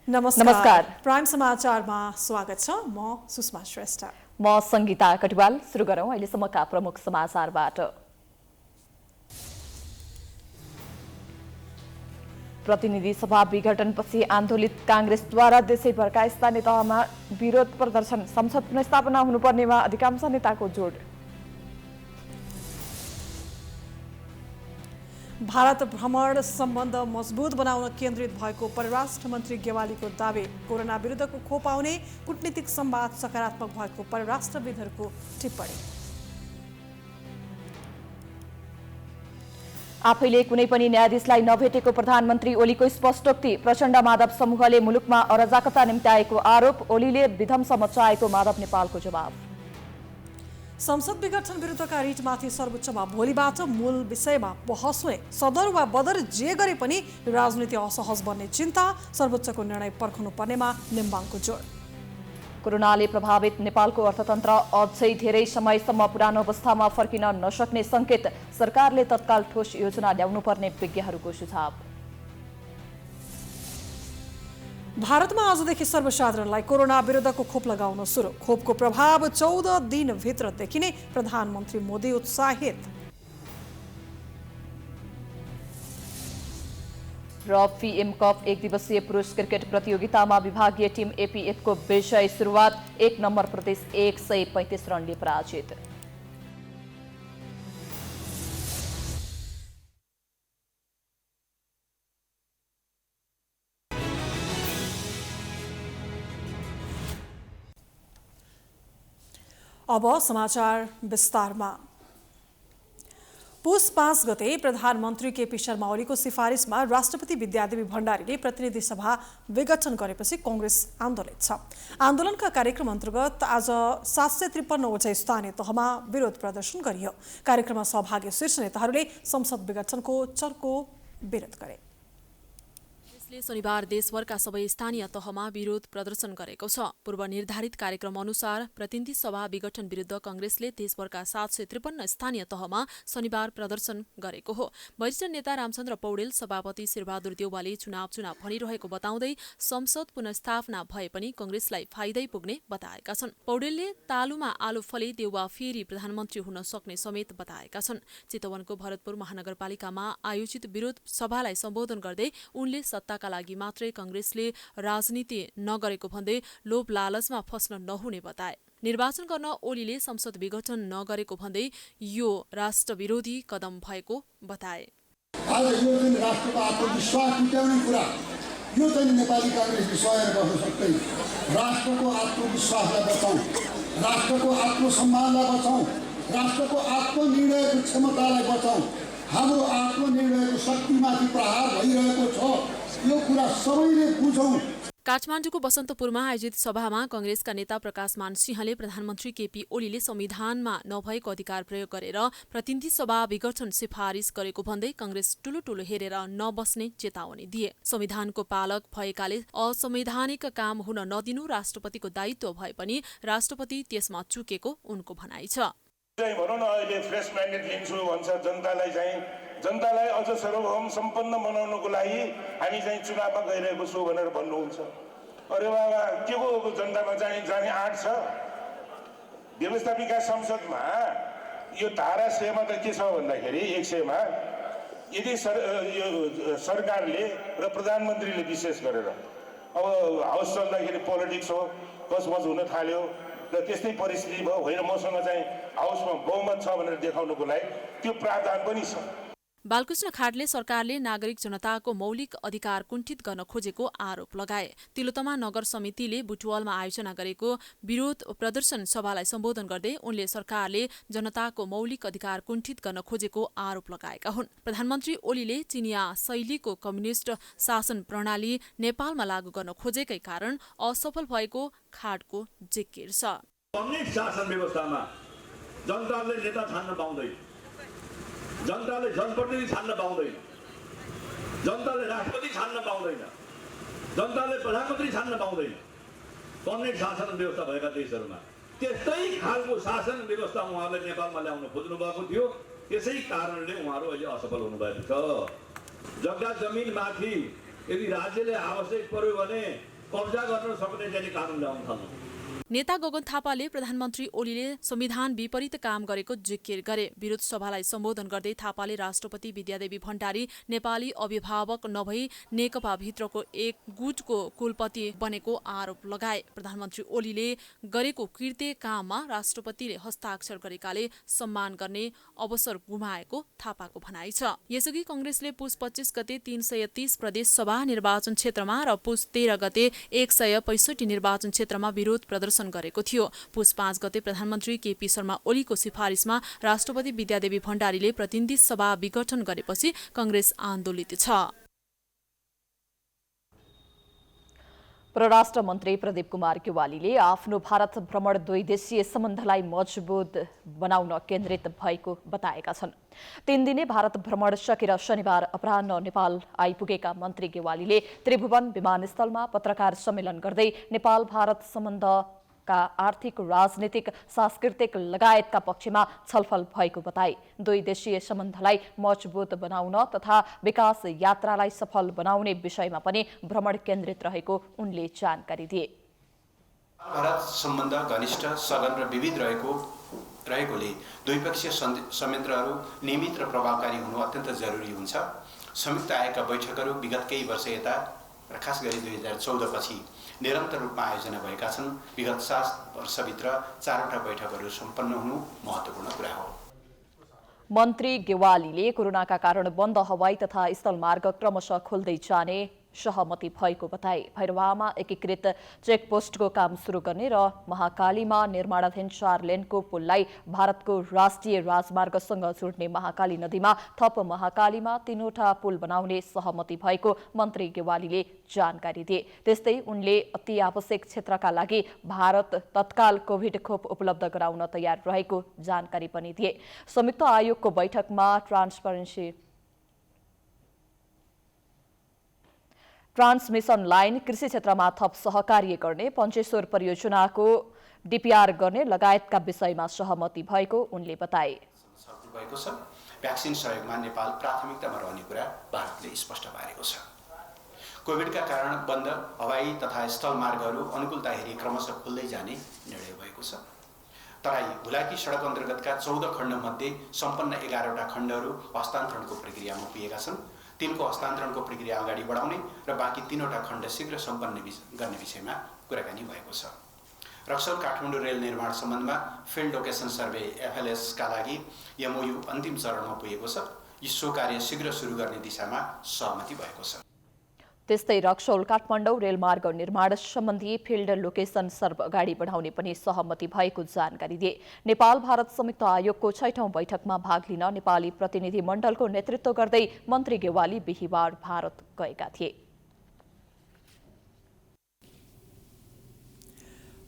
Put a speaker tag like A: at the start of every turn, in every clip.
A: नमस्कार।
B: प्राइम समाचारमा स्वागत छ। म सुषमा श्रेष्ठ।
A: म संगीता कटवाल। सुरु गरौँ अहिलेसम्मका प्रमुख समाचारबाट। प्रतिनिधि सभा विघटनपछि आन्दोलित कांग्रेसद्वारा देशैभरका स्थानीय तहमा विरोध प्रदर्शन। संसद पुनर्स्थापना हुनुपर्नेमा अधिकांश नेताको जोड।
B: भारत भ्रमण सम्बन्ध मजबुत बनाउन केन्द्रित भएको परराष्ट्र मन्त्री गेवालीको दावी। कोरोना विरुद्धको खोप आउने कूटनीतिक संवाद सकारात्मक भएको परराष्ट्रविदहरूको टिप्पणी।
A: आफैले कुनै पनि न्यायाधीशलाई नभेटेको प्रधानमन्त्री ओलीको स्पष्टोक्ति। प्रचण्ड माधव समूहले मुलुकमा अराजकता निम्त्याएको आरोप। ओलीले विध्वंस मचाएको माधव नेपालको जवाब।
B: संसद विघटन विरुद्धका रिटमाथि सर्वोच्चमा भोलिबाट मूल विषयमा बहस हुने। सदर वा बदर जे गरे पनि राजनीति असहज बन्ने चिन्ता। सर्वोच्चको निर्णय पर्खनु पर्नेमा नेम्बाङको जोड।
A: कोरोनाले प्रभावित नेपालको अर्थतन्त्र अझै धेरै समयसम्म पुरानो अवस्थामा फर्किन नसक्ने संकेत। सरकारले तत्काल ठोस योजना ल्याउनुपर्ने विज्ञहरूको सुझाव।
B: भारतमा आजदेखि सर्वसाधारणलाई कोरोना विरुद्धको खोप लगाउन सुरु। खोपको प्रभाव 14 दिनभित्र देखिने प्रधानमन्त्री मोदी उत्साहित।
A: र पीएम कप एक दिवसीय पुरुष क्रिकेट प्रतियोगितामा विभागीय टिम एपीएफको विजय सुरुवात। 1 नम्बर प्रदेश 135 रनले पराजित।
B: अब समाचार विस्तारमा। पुस 5 गते प्रधानमन्त्री केपी शर्मा ओलीको सिफारिसमा राष्ट्रपति विद्यादेवी भण्डारीले प्रतिनिधि सभा विघटन गरेपछि कांग्रेस आन्दोलित छ। आन्दोलनका कार्यक्रम अन्तर्गत आज 753वटा स्थानीय तहमा विरोध प्रदर्शन गरियो। कार्यक्रममा सहभागी शीर्ष नेताहरूले संसद विघटनको चर्को विरोध गरे।
C: शनिबार देशभरका सबै स्थानीय तहमा विरोध प्रदर्शन गरेको छ। पूर्व निर्धारित कार्यक्रम अनुसार प्रतिनिधि सभा विघटन विरुद्ध कांग्रेसले देशभरका 753 स्थानीय तहमा शनिबार प्रदर्शन गरेको हो। वरिष्ठ नेता रामचन्द्र पौडेल, सभापति शेरबहादुर देउवाले चुनाव भनिरहेको बताउँदै संसद पुनर्स्थापना भए पनि कांग्रेसलाई फाइदै पुग्ने बताएका छन्। पौडेलले तालुमा आलु फले देउवा फेरि प्रधानमन्त्री हुन सक्ने समेत बताएका छन्। चितवनको भरतपुर महानगरपालिकामा आयोजित विरोध सभालाई सम्बोधन गर्दै उनले सत्ता का लागि मात्रै कांग्रेसले राजनीति नगरेको भन्दै लोभ लालचमा फस्न नहुने बताए। निर्वाचन गर्न ओलीले संसद विघटन नगरेको भन्दै यो राष्ट्रविरोधी कदम भएको बताए।
D: आज यो दिन राष्ट्रको आत्मविश्वास टुट्याउने कुरा यो चाहिँ नेपाली कांग्रेसले सहेर बस्न सक्दैन। राष्ट्रको आत्मविश्वासलाई बचाउँ, राष्ट्रको आत्मसम्मानलाई बचाउँ, राष्ट्रको आत्मनिर्णयको क्षमतालाई बचाउँ। हाम्रो आत्मनिर्णयको शक्तिमाथि प्रहार भइरहेको छ, यो कुरा सबैले बुझौँ।
C: काठमाडौँको बसन्तपुरमा आयोजित सभामा कांग्रेसका नेता प्रकाशमान सिंहले प्रधानमन्त्री केपी ओलीले संविधानमा नभएको अधिकार प्रयोग गरेर प्रतिनिधि सभा विघटन सिफारिस गरेको भन्दै कांग्रेस ठुलो हेरेर नबस्ने चेतावनी दिए। संविधानको पालक भएकाले असंवैधानिक काम हुन नदिनु राष्ट्रपतिको दायित्व भए पनि राष्ट्रपति त्यसमा चुकेको उनको भनाइ छ।
E: भनौँ न, अहिले फ्रेस म्यान्डेट लिन्छु भन्छ जनतालाई अझ सार्वभौम सम्पन्न बनाउनको लागि हामी चाहिँ चुनावमा गइरहेको छौँ भनेर भन्नुहुन्छ। अरे बाबा, के को जनतामा जाने आँट छ? व्यवस्थापिका संसदमा यो धारा 6 मा त के छ भन्दाखेरि 100 मा यदि सरकारले र प्रधानमन्त्रीले विशेष गरेर अब हाउस चल्दाखेरि पोलिटिक्स हो, कसमस हुन थाल्यो र त्यस्तै परिस्थिति भयो, होइन मसँग चाहिँ हाउसमा बहुमत छ भनेर देखाउनुको लागि त्यो प्रावधान पनि छ।
C: बालकृष्ण खाडले सरकारले नागरिक जनताको मौलिक अधिकार कुण्ठित गर्न खोजेको आरोप लगाए। तिलोत्तमा नगर समितिले बुटवलमा आयोजना गरेको विरोध प्रदर्शन सभालाई सम्बोधन गर्दै उनले सरकारले जनताको मौलिक अधिकार कुण्ठित गर्न खोजेको आरोप लगाएका हुन्। प्रधानमन्त्री ओलीले चिनिया शैलीको कम्युनिस्ट शासन प्रणाली नेपालमा लागू गर्न खोजेकै कारण असफल भएको खाडको जिकिर छ।
F: कम्युनिस्ट शासन व्यवस्थामा जनताले नेता छान्न पाउँदैन, जनताले जनप्रतिनिधि छान्न पाउँदैन, जनताले राष्ट्रपति छान्न पाउँदैन, जनताले प्रधानमन्त्री छान्न पाउँदैन। कम्युनिस्ट शासन व्यवस्था भएका देशहरूमा त्यस्तै खालको शासन व्यवस्था उहाँले नेपालमा ल्याउन खोज्नु भएको थियो। त्यसै कारणले उहाँहरू अहिले असफल हुनुभएको छ। जग्गा जमिनमाथि यदि राज्यले आवश्यक पर्यो भने कब्जा गर्न सक्ने चाहिँ कानुन ल्याउन थाल्नु।
C: नेता गगन थापाले प्रधानमन्त्री ओलीले संविधान विपरीत काम गरेको जिकिर गरे। विरोध सभालाई सम्बोधन गर्दै थापाले राष्ट्रपति विद्यादेवी भण्डारी नेपाली अभिभावक नभई नेकपा भित्रको एक गुटको कुलपति बनेको आरोप लगाए। प्रधानमन्त्री ओलीले गरेको कृत्य काममा राष्ट्रपतिले हस्ताक्षर गरेकाले सम्मान गर्ने अवसर गुमाएको थापाको भनाइ छ। यसअघि कंग्रेसले पुस 25 गते 330 प्रदेश सभा निर्वाचन क्षेत्रमा र पुस 13 गते 165 निर्वाचन क्षेत्रमा विरोध प्रदर्शन गरेको थियो। पुस 5 गते प्रधानमन्त्री केपी शर्मा ओलीको सिफारिसमा राष्ट्रपति विद्यादेवी भण्डारीले प्रतिनिधि सभा विघटन गरेपछि कंग्रेस आन्दोलित छ।
A: परराष्ट्र मन्त्री प्रदीप कुमार गेवालीले आफ्नो भारत भ्रमण 2 देशीय सम्बन्धलाई मजबुत बनाउन केन्द्रित भएको बताएका छन्। 3 दिने भारत भ्रमण सकेर शनिबार अपराह्न नेपाल आइपुगेका मन्त्री गेवालीले त्रिभुवन विमानस्थलमा पत्रकार सम्मेलन गर्दै नेपाल भारत सम्बन्धका आर्थिक, राजनीतिक, सांस्कृतिक लगायतका पक्षमा छलफल भएको बताए। 2 देशीय सम्बन्धलाई मजबुत बनाउन तथा विकास यात्रालाई सफल बनाउने विषयमा पनि भ्रमण केन्द्रित रहेको उनले जानकारी दिए।
G: भारत सम्बन्ध घनिष्ठ, सघन र विविध रहेकोले द्विपक्षीय संयन्त्रहरू नियमित र प्रभावकारी हुनु अत्यन्त जरुरी हुन्छ। संयुक्त आएका बैठकहरू विगत केही वर्ष यता र खास गरी 2014 पछि निरन्तर रूपमा आयोजना भएका छन्। विगत 7 वर्षभित्र 4वटा बैठकहरू सम्पन्न हुनु महत्त्वपूर्ण कुरा हो।
A: मन्त्री गेवालीले कोरोनाका कारण बन्द हवाई तथा स्थलमार्ग क्रमशः खोल्दै जाने सहमति भएको बताए। भैरवामा एकीकृत चेकपोस्टको काम सुरु गर्ने र महाकालीमा निर्माणाधीन 4 लेनको पुललाई भारतको राष्ट्रिय राजमार्गसँग जोड्ने महाकाली नदीमा थप महाकालीमा 3वटा पुल बनाउने सहमति भएको मन्त्री गेवालीले जानकारी दिए। त्यस्तै उनले अति आवश्यक क्षेत्रका लागि भारत तत्काल कोभिड खोप उपलब्ध गराउन तयार रहेको जानकारी पनि दिए। संयुक्त आयोगको बैठकमा ट्रान्समिसन लाइन, कृषि क्षेत्रमा थप सहकार्य गर्ने, पञ्चेश्वर परियोजनाको डीपीआर गर्ने लगायतका विषयमा सहमति भएको उनले बताए।
G: भ्याक्सिन सहयोगमा नेपाल प्राथमिकतामा रहने कुरा भारतले स्पष्ट पारेको छ। कोभिडका कारण बन्द हवाई तथा स्थल मार्गहरू अनुकूलता हेरी क्रमशः खुल्दै जाने निर्णय भएको छ। तराई हुलाकी सडक अन्तर्गतका 14 खण्डमध्ये सम्पन्न 11वटा खण्डहरू हस्तान्तरणको प्रक्रियामा पुगेका छन्। तिनको हस्तान्तरणको प्रक्रिया अगाडि बढाउने र बाँकी 3वटा खण्ड शीघ्र सम्पन्न गर्ने विषयमा कुराकानी भएको छ। रक्सौल काठमाडौँ रेल निर्माण सम्बन्धमा फिल्ड लोकेसन सर्वे FLS का लागि MOU अन्तिम चरणमा पुगेको छ। यो कार्य शीघ्र सुरु गर्ने दिशामा सहमति भएको छ।
A: त्यस्तै रक्सौल काठमाडौँ रेलमार्ग निर्माण सम्बन्धी फिल्ड लोकेसन सर्भ अगाडि बढाउने पनि सहमति भएको जानकारी दिए। नेपाल भारत संयुक्त आयोगको 6औं बैठकमा भाग लिन नेपाली प्रतिनिधि मण्डलको नेतृत्व गर्दै मन्त्री गेवाली बिहिबार भारत गएका थिए।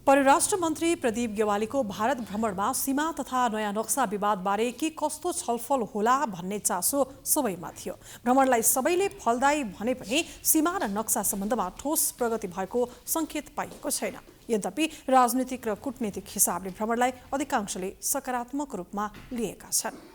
B: परराष्ट्र मन्त्री प्रदीप गेवालीको भारत भ्रमणमा सीमा तथा नयाँ नक्सा विवादबारे के कस्तो छलफल होला भन्ने चासो सबैमा थियो। भ्रमणलाई सबैले फलदायी भने पनि सीमा र नक्सा सम्बन्धमा ठोस प्रगति भएको संकेत पाइएको छैन। यद्यपि राजनीतिक र कूटनीतिक हिसाबले भ्रमणलाई अधिकांशले सकारात्मक रूपमा लिएका छन्।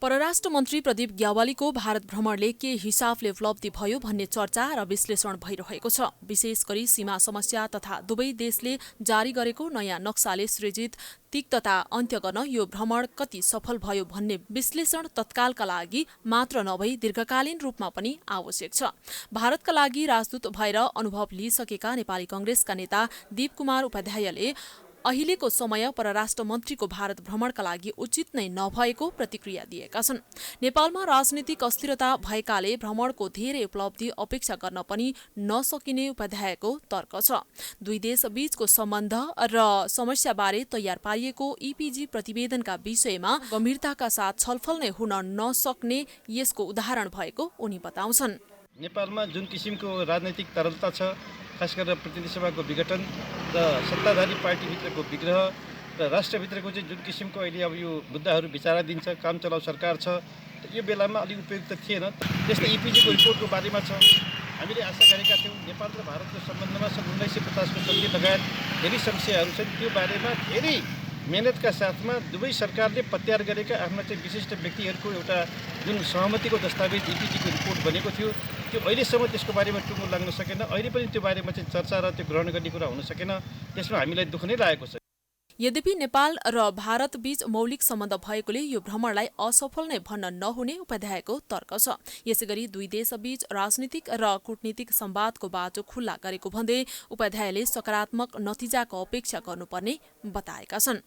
C: परराष्ट्र मन्त्री प्रदीप ग्यावालीको भारत भ्रमणले के हिसाबले उपलब्धि भयो भन्ने चर्चा र विश्लेषण भइरहेको छ। विशेष गरी सीमा समस्या तथा दुवै देशले जारी गरेको नयाँ नक्साले सृजित तिक्तता अन्त्य गर्न यो भ्रमण कति सफल भयो भन्ने विश्लेषण तत्कालका लागि मात्र नभई दीर्घकालीन रूपमा पनि आवश्यक छ। भारतका लागि राजदूत भएर अनुभव लिइसकेका नेपाली कांग्रेसका नेता दीप कुमार उपाध्यायले अहिलेको समय परराष्ट्र मन्त्रीको भारत भ्रमणका लागि उचित नै नभएको प्रतिक्रिया दिएका छन्। नेपालमा राजनीतिक अस्थिरता भएकाले भ्रमणको धेरै उपलब्धि अपेक्षा गर्न पनि नसकिने उपाध्यायको तर्क छ। दुई देश बीचको सम्बन्ध र समस्याबारे तयार पारिएको EPG प्रतिवेदनका विषयमा गम्भीरताका साथ छलफल नै हुन नसक्ने यसको उदाहरण भएको उनी बताउँछन्।
H: नेपालमा जुन किसिमको राजनैतिक तरलता छ, खास गरेर प्रतिनिधि सभाको विघटन र सत्ताधारी पार्टीभित्रको विग्रह र राष्ट्रभित्रको चाहिँ जुन किसिमको अहिले अब यो मुद्दाहरू विचाराधीन छ, काम चलाउ सरकार छ, यो बेलामा अलिक उपयुक्त थिएन। त्यस्तै EPG को रिपोर्टको बारेमा छ। हामीले आशा गरेका थियौँ नेपाल र भारतको सम्बन्धमा सन् 1950 को सन्धि लगायत धेरै समस्याहरू छन्, त्यो बारेमा धेरै मेहनतका साथमा दुवै सरकारले पत्यार गरेका आफ्ना चाहिँ विशिष्ट व्यक्तिहरूको एउटा जुन सहमतिको दस्तावेज इपिजीको रिपोर्ट बनेको थियो त्यो अहिलेसम्म त्यसको बारेमा टुङ्गो लाग्न सकेन। अहिले पनि त्यो बारेमा चाहिँ चर्चा र त्यो ग्रहण गर्ने कुरा हुन सकेन। त्यसमा हामीलाई दुःख नै लागेको छ।
C: यद्यपि नेपाल र भारत बीच मौलिक सम्बन्ध भएकोले यो भ्रमणलाई असफल नै भन्न नहुने उपाध्यायको तर्क छ। यसैगरी दुई देशबीच राजनीतिक र कूटनीतिक संवादको बाटो खुल्ला गरेको भन्दै उपाध्यायले सकारात्मक नतिजाको अपेक्षा गर्नुपर्ने बताएका छन्।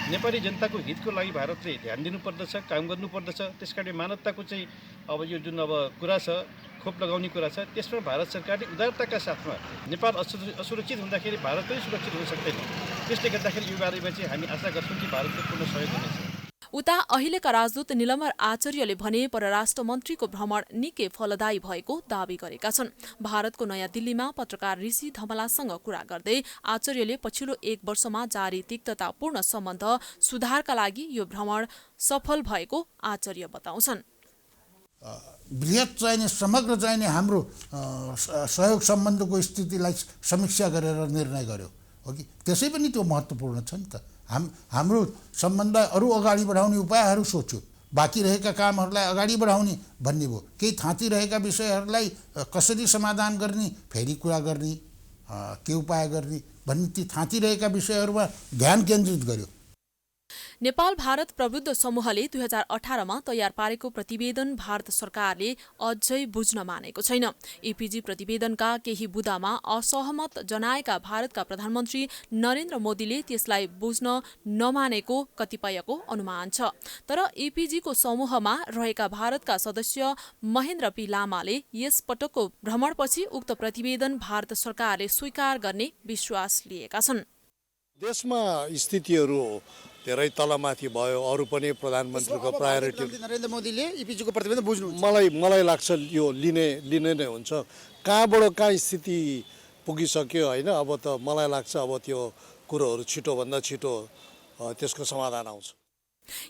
H: नेपाली जनताको हितको लागि भारतले ध्यान दिनुपर्दछ, काम गर्नुपर्दछ। त्यसकारण मानवताको चाहिँ अब यो जुन अब कुरा छ, खोप लगाउने कुरा छ, त्यसमा भारत सरकारले उदारताका साथमा नेपाल असुरक्षित हुँदाखेरि भारत पनि सुरक्षित हुन सक्दैन। त्यसले गर्दाखेरि यो बारेमा चाहिँ हामी आशा गर्छौँ कि भारतले पूर्ण सहयोग गर्नेछ।
C: उता अहिलेका राजदूत निलम्बर आचार्यले भने परराष्ट्र मन्त्रीको भ्रमण निकै फलदायी भएको दावी गरेका छन्। भारतको नयाँ दिल्लीमा पत्रकार ऋषि धमलासँग कुरा गर्दै आचार्यले पछिल्लो 1 वर्षमा जारी तिक्ततापूर्ण सम्बन्ध सुधारका लागि यो भ्रमण सफल भएको आचार्य बताउँछन्।
I: बृहत चाहिने समग्र चाहिने हाम्रो सहयोग सम्बन्धको स्थितिलाई समीक्षा गरेर निर्णय गर्यो हो कि त्यसै पनि त्यो महत्त्वपूर्ण छ नि त। हाम्रो सम्बन्धलाई अरू अगाडि बढाउने उपायहरू सोच्यो। बाँकी रहेका कामहरूलाई अगाडि बढाउने भन्ने भयो। केही थाँती रहेका विषयहरूलाई कसरी समाधान गर्ने, फेरि कुरा गर्ने, के उपाय गर्ने भन्ने ती थाँती रहेका विषयहरूमा ध्यान केन्द्रित गर्यो।
C: नेपाल भारत प्रबुद्ध समूहले 2018मा तयार पारेको प्रतिवेदन भारत सरकारले अझै बुझ्न मानेको छैन। एपीजी प्रतिवेदनका केही बुदामा असहमत जनाएका भारतका प्रधानमन्त्री नरेन्द्र मोदीले त्यसलाई बुझ्न नमानेको कतिपयको अनुमान छ। तर एपीजीको समूहमा रहेका भारतका सदस्य महेन्द्र पी लामाले यस पटकको भ्रमणपछि उक्त प्रतिवेदन भारत सरकारले स्वीकार गर्ने विश्वास लिएका छन्।
J: देशमा स्थितिहरू धेरै तलमाथि भयो। अरू पनि प्रधानमन्त्रीको प्रायोरिटी
I: नरेन्द्र मोदीले इपिजीको प्रतिवेदन बुझ्नु
J: मलाई लाग्छ यो लिने नै हुन्छ। कहाँबाट कहाँ स्थिति पुगिसक्यो होइन। अब त मलाई लाग्छ अब त्यो कुरोहरू छिटोभन्दा छिटो त्यसको समाधान आउँछ।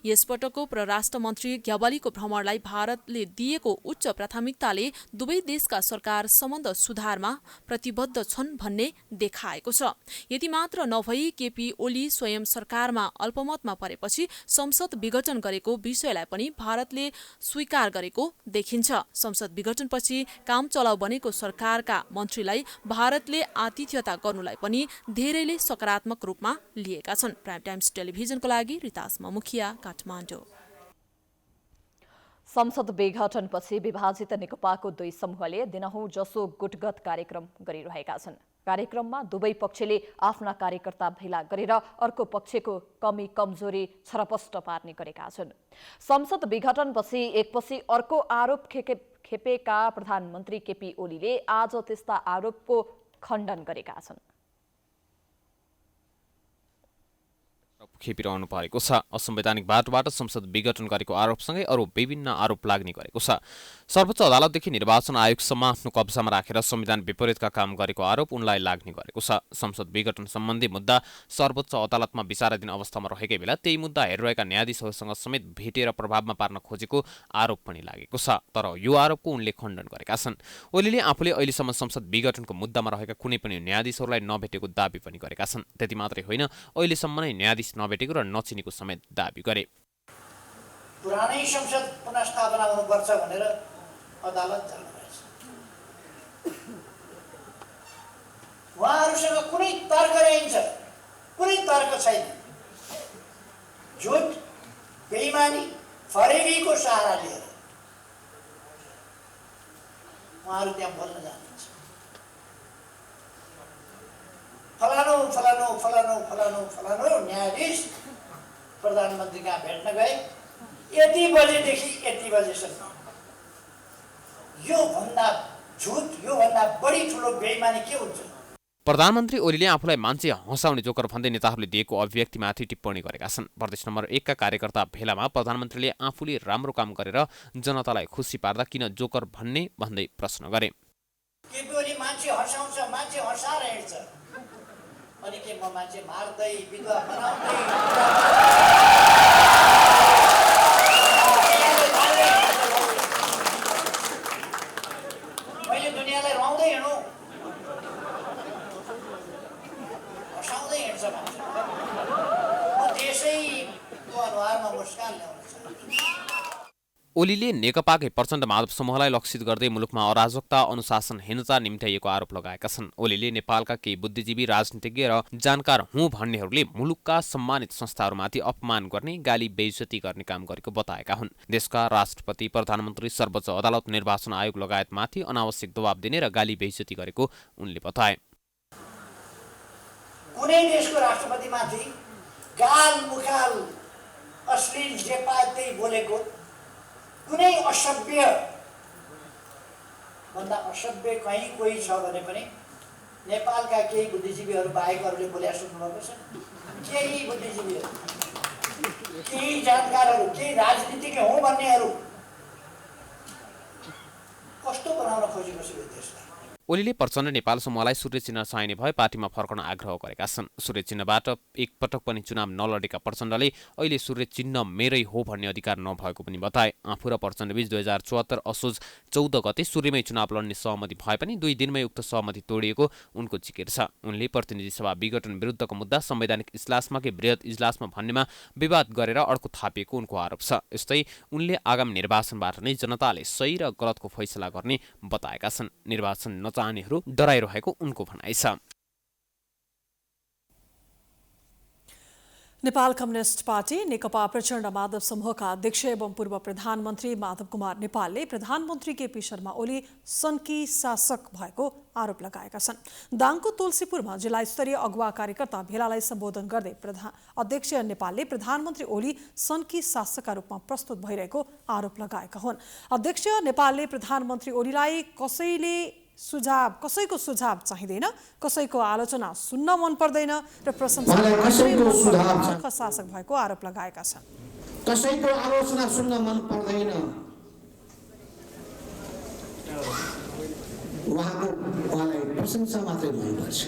C: यसपटकको परराष्ट्र मन्त्री ग्यावालीको भ्रमणलाई भारतले दिएको उच्च प्राथमिकताले दुवै देशका सरकार सम्बन्ध सुधारमा प्रतिबद्ध छन् भन्ने देखाएको छ। यति मात्र नभई केपी ओली स्वयं सरकारमा अल्पमतमा परेपछि संसद विघटन गरेको विषयलाई पनि भारतले स्वीकार गरेको देखिन्छ। संसद विघटनपछि काम चलाउ बनेको सरकारका मन्त्रीलाई भारतले आतिथ्यता गर्नुलाई पनि धेरैले सकारात्मक रूपमा लिएका छन्। प्राइम टाइम्स टेलिभिजनको लागि रितासमा मुखिया, काठमाडौँ।
A: संसद विघटनपछि विभाजित नेकपाको दुई समूहले दिनहुँ जसो गुटगत कार्यक्रम गरिरहेका छन्। कार्यक्रममा दुवै पक्षले आफ्ना कार्यकर्ता भेला गरेर अर्को पक्षको कमी कमजोरी छरपष्ट पार्ने गरेका छन्। संसद विघटनपछि एकपछि अर्को आरोप खेपेका प्रधानमन्त्री केपी ओलीले आज त्यस्ता आरोपको खण्डन गरेका छन्।
K: खेपिरहनु परेको छ। असंवैधानिक बाटोबाट संसद विघटन गरेको आरोपसँगै अरू विभिन्न आरोप लाग्ने गरेको छ। सर्वोच्च अदालतदेखि निर्वाचन आयोगसम्म आफ्नो कब्जामा राखेर संविधान विपरीतका काम गरेको आरोप उनलाई लाग्ने गरेको छ। संसद विघटन सम्बन्धी मुद्दा सर्वोच्च अदालतमा विचाराधीन अवस्थामा रहेकै बेला त्यही मुद्दा हेरिरहेका न्यायाधीशहरूसँग समेत भेटेर प्रभावमा पार्न खोजेको आरोप पनि लागेको छ। तर यो आरोपको उनले खण्डन गरेका छन्। ओलीले आफूले अहिलेसम्म संसद विघटनको मुद्दामा रहेका कुनै पनि न्यायाधीशहरूलाई नभेटेको दावी पनि गरेका छन्। त्यति मात्रै होइन, अहिलेसम्म नै न्यायाधीश नभेटेको र नचिनेको समेत दावी गरे।
L: पुरानै संसद पुनर्स्थापना हुनुपर्छ भनेर अदालत जानुभएछ। उहाँहरूसँग कुनै तर्क रहन्छ, कुनै तर्क छैन। झुट, बेइमानी, फरेबीको सहारा लिएर उहाँहरू त्यहाँ बोल्न जानुहुन्छ। फलानु फलानु फलानु फलानु फलानु न्यायाधीश प्रधानमन्त्री कहाँ भेट्न गए, यति बजेदेखि यति बजेसम्म। यो भन्दा झुट, यो भन्दा बढी ठुलो बेइमानी के हुन्छ?
K: प्रधानमन्त्री ओलीले आफूलाई मान्छे हँसाउने जोकर भन्दै नेताहरूले दिएको अभिव्यक्तिमाथि टिप्पणी गरेका छन्। प्रदेश नम्बर 1 का कार्यकर्ता भेलामा प्रधानमन्त्रीले आफूले राम्रो काम गरेर जनतालाई खुसी पार्दा किन जोकर भन्दै प्रश्न गरे।
L: केपी ओली मान्छे हँसाउँछ, मान्छे हँसाएर हिँड्छ, अनि के म मान्छे मार्दै विधवा बनाउँदै मैले दुनियाँलाई रुवाउँदै हिँडौँ? हँसाउँदै हिँड्छ मान्छे। म
K: ओलीले नेकपाकै प्रचण्ड माधव समूहलाई लक्षित गर्दै मुलुकमा अराजकता अनुशासनहीनता निम्त्याइएको आरोप लगाएका छन्। ओलीले नेपालका केही बुद्धिजीवी राजनीतिज्ञ र जानकार हुँ भन्नेहरूले मुलुकका सम्मानित संस्थाहरूमाथि अपमान गर्ने, गाली बेइज्जती गर्ने काम गरेको बताएका हुन्। देशका राष्ट्रपति, प्रधानमन्त्री, सर्वोच्च अदालत, निर्वाचन आयोग लगायतमाथि अनावश्यक दबाब दिने र गाली बेइज्जती गरेको उनले बताए।
L: कुनै देशको राष्ट्रपतिमाथि गाल मुखाल अश्लील जे पाए त्यही बोलेको, कुनै असभ्य भन्दा असभ्य कहीँ कोही छ भने पनि नेपालका केही बुद्धिजीवीहरू बाहेकहरूले बोले सुन्नुभएको छ? केही बुद्धिजीवीहरू, केही जानकारहरू, केही राजनीतिज्ञ हो भन्नेहरू कस्तो बनाउन खोजेको छ यो देशलाई?
K: ओलीले प्रचण्ड नेपाल समूहलाई सूर्य चिन्ह चाहिने भए पार्टीमा फर्कन आग्रह गरेका छन्। सूर्य चिन्हबाट एकपटक पनि चुनाव नलडेका प्रचण्डले अहिले सूर्य चिन्ह मेरै हो भन्ने अधिकार नभएको पनि बताए। आफू र प्रचण्डबीच 2074 असोज 14 गते सूर्यमै चुनाव लड्ने सहमति भए पनि 2 दिनमै उक्त सहमति तोडिएको उनको जिकिर छ। उनले प्रतिनिधि सभा विघटन विरुद्धको मुद्दा संवैधानिक इजलासमा कि बृहत इजलासमा भन्नेमा विवाद गरेर अड्को थापिएको उनको आरोप छ। यस्तै उनले आगामी निर्वाचनबाट नै जनताले सही र गलतको फैसला गर्ने बताएका छन्। निर्वाचन चाहनेहरू डराइरहेको उनको भनाइ छ।
B: नेपाल कम्युनिस्ट पार्टी नेकपा प्रचण्ड माधव समूहका अध्यक्ष एवं पूर्व प्रधानमन्त्री माधव कुमार नेपालले प्रधानमन्त्री केपी शर्मा ओली सन्की शासक भएको आरोप लगाएका छन्। दाङको तुलसीपुरमा जिल्ला स्तरीय अगुवा कार्यकर्ता भेलालाई सम्बोधन गर्दै अध्यक्ष नेपालले प्रधानमन्त्री ओली सन्की शासकका रूपमा प्रस्तुत भइरहेको आरोप लगाएका हुन्। अध्यक्ष नेपालले प्रधानमन्त्री ओलीलाई कसैको सुझाव चाहिँदैन, कसैको आलोचना सुन्न मन पर्दैन र प्रशंसा शासक भएको आरोप लगाएका छन्।
M: कसैको आलोचना सुन्न मन पर्दैन, उहाँलाई प्रशंसा मात्रै मनपर्छ।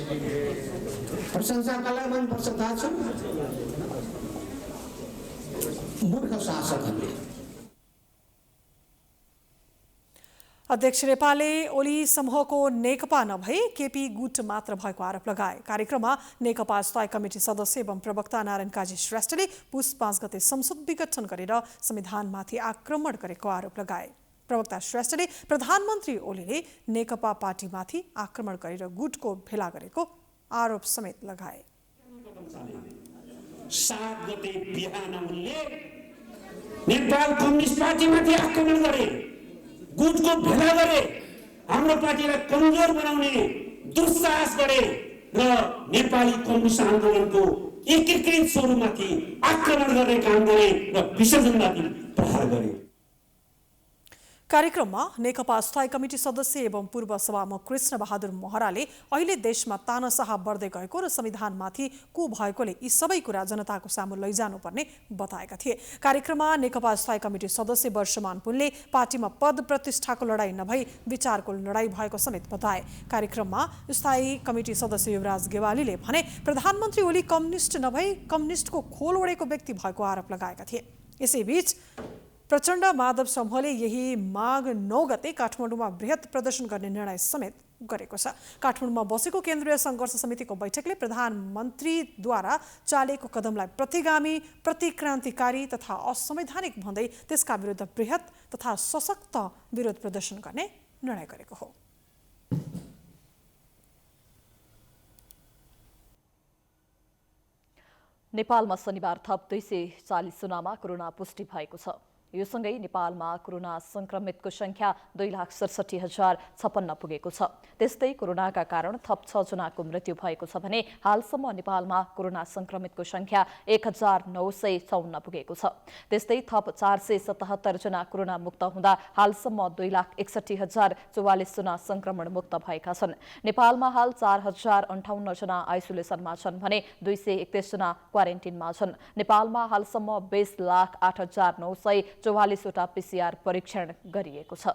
M: प्रशंसा कसलाई मनपर्छ थाहा छ? मूर्ख शासकहरूले।
B: अध्यक्ष नेपालले ओली समूहको नेकपा नभई केपी गुट मात्र भएको आरोप लगाए। कार्यक्रममा नेकपा स्थायी कमिटी सदस्य एवं प्रवक्ता नारायण काजी श्रेष्ठले पुस 5 गते संसद विघटन गरेर संविधानमाथि आक्रमण गरेको आरोप लगाए। प्रवक्ता श्रेष्ठले प्रधानमन्त्री ओलीले नेकपा पार्टीमाथि आक्रमण गरेर गुटको भेला गरेको आरोप समेत लगाए।
M: 7 गते बिहान उनले नेपाल कम्युनिस्ट पार्टीमाथि आक्रमण गरे, गुटको भेला गरे, हाम्रो पार्टीलाई कमजोर बनाउने दुस्साहस गरे र नेपाली कम्युनिस्ट आन्दोलनको एकीकृत स्वरूपमाथि आक्रमण गर्ने काम गरे र विसर्जनमाथि प्रहार गरे।
B: कार्यक्रममा नेकपा स्थायी कमिटी सदस्य एवं पूर्व सभामुख कृष्ण बहादुर महराले अहिले देशमा तानाशाह बढ्दै गएको र संविधानमाथि को भएकोले यी सबै कुरा जनताको सामु लैजानुपर्ने बताएका थिए। कार्यक्रममा नेकपा स्थायी कमिटी सदस्य वर्षमान पुनले पार्टीमा पद प्रतिष्ठाको लडाई नभई विचारको लडाई भएको समेत बताए। कार्यक्रममा स्थायी कमिटी सदस्य युवराज गेवालीले भने प्रधानमन्त्री ओली कम्युनिस्ट नभई कम्युनिस्टको खोल ओढेको व्यक्ति भएको आरोप लगाएका थिए। यसैबीच प्रचण्ड माधव समूहले यही माघ 9 गते काठमाडौँमा बृहत प्रदर्शन गर्ने निर्णय समेत गरेको छ। काठमाडौँमा बसेको केन्द्रीय सङ्घर्ष समितिको बैठकले प्रधानमन्त्रीद्वारा चालेको कदमलाई प्रतिगामी, प्रतिक्रान्तिकारी तथा असंवैधानिक भन्दै त्यसका विरुद्ध बृहत तथा सशक्त विरोध प्रदर्शन गर्ने निर्णय गरेको हो।
A: नेपालमा शनिबार थप 240 जनामा कोरोना पुष्टि भएको छ। यो सँगै नेपालमा कोरोना संक्रमितको संख्या 2,67,056 पुगेको छ। त्यस्तै कोरोनाका कारण थप 6 जनाको मृत्यु भएको छ भने हालसम्म नेपालमा कोरोना संक्रमितको संख्या 1,954 पुगेको छ। त्यस्तै थप 477 जना कोरोना मुक्त हुँदा हालसम्म 2,61,044 जना संक्रमण मुक्त भएका छन्। नेपालमा हाल 4,058 जना आइसोलेसनमा छन् भने 231 जना क्वारेन्टिनमा छन्। नेपालमा हालसम्म 20,08,944 वटा पीसीआर परीक्षण गरिएको छ।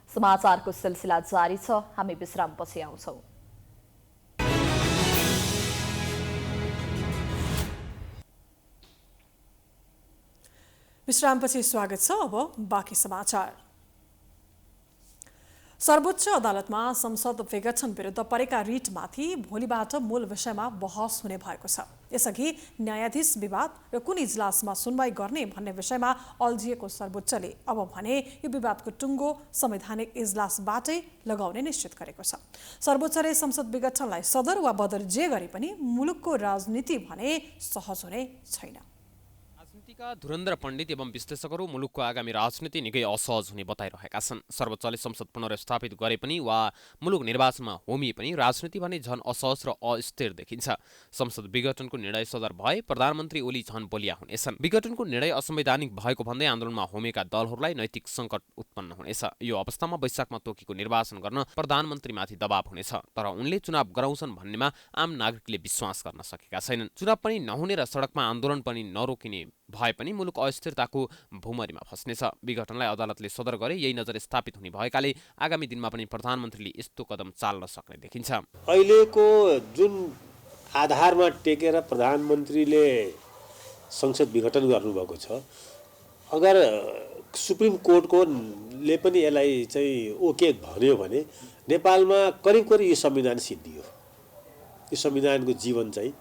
A: समाचारको सिलसिला जारी छ, हामी विश्रामपछि आउँछौं।
B: विश्रामपछि स्वागत छ। अब बाँकी समाचार। सर्वोच्च अदालतमा संसद विघटन विरुद्ध परेका रिटमाथि भोलिबाट मूल विषयमा बहस हुने भएको छ। यसअघि न्यायाधीश विवाद र कुन इजलासमा सुनवाई गर्ने भन्ने विषयमा अल्झिएको सर्वोच्चले अब भने यो विवादको टुङ्गो संवैधानिक इजलासबाटै लगाउने निश्चित गरेको छ। सर्वोच्चले संसद विघटनलाई सदर वा बदर जे गरे पनि मुलुकको राजनीति भने सहज हुने छैन।
K: राजनीतिका धुरन्धर पण्डित एवं विश्लेषकहरू मुलुकको आगामी राजनीति निकै असहज हुने बताइरहेका छन्। सर्वोच्चले संसद पुनर्स्थापित गरे पनि वा मुलुक निर्वाचनमा होमिए पनि राजनीति भने झन असहज र अस्थिर देखिन्छ। संसद विघटनको निर्णय सदर भए प्रधानमन्त्री ओली झन बलिया हुनेछन्। विघटनको निर्णय असंवैधानिक भएको भन्दै आन्दोलनमा होमेका दलहरूलाई नैतिक सङ्कट उत्पन्न हुनेछ। यो अवस्थामा वैशाखमा तोकेको निर्वाचन गर्न प्रधानमन्त्रीमाथि दबाव हुनेछ। तर उनले चुनाव गराउँछन् भन्नेमा आम नागरिकले विश्वास गर्न सकेका छैनन्। चुनाव पनि नहुने र सडकमा आन्दोलन पनि नरोकिने भए पनि मुलुक अस्थिरताको भूमरीमा फस्नेछ। विघटनलाई अदालतले सदर गरे यही नजर स्थापित हुने भएकाले आगामी दिनमा पनि प्रधानमन्त्रीले यस्तो कदम चाल्न सक्ने देखिन्छ।
N: अहिलेको जुन आधारमा टेकेर प्रधानमन्त्रीले संसद विघटन गर्नुभएको छ, अगर सुप्रिम कोर्टले पनि यसलाई चाहिँ ओके भन्यो भने नेपालमा करिब करिब यो संविधान सिद्धियो। यो संविधानको जीवन चाहिँ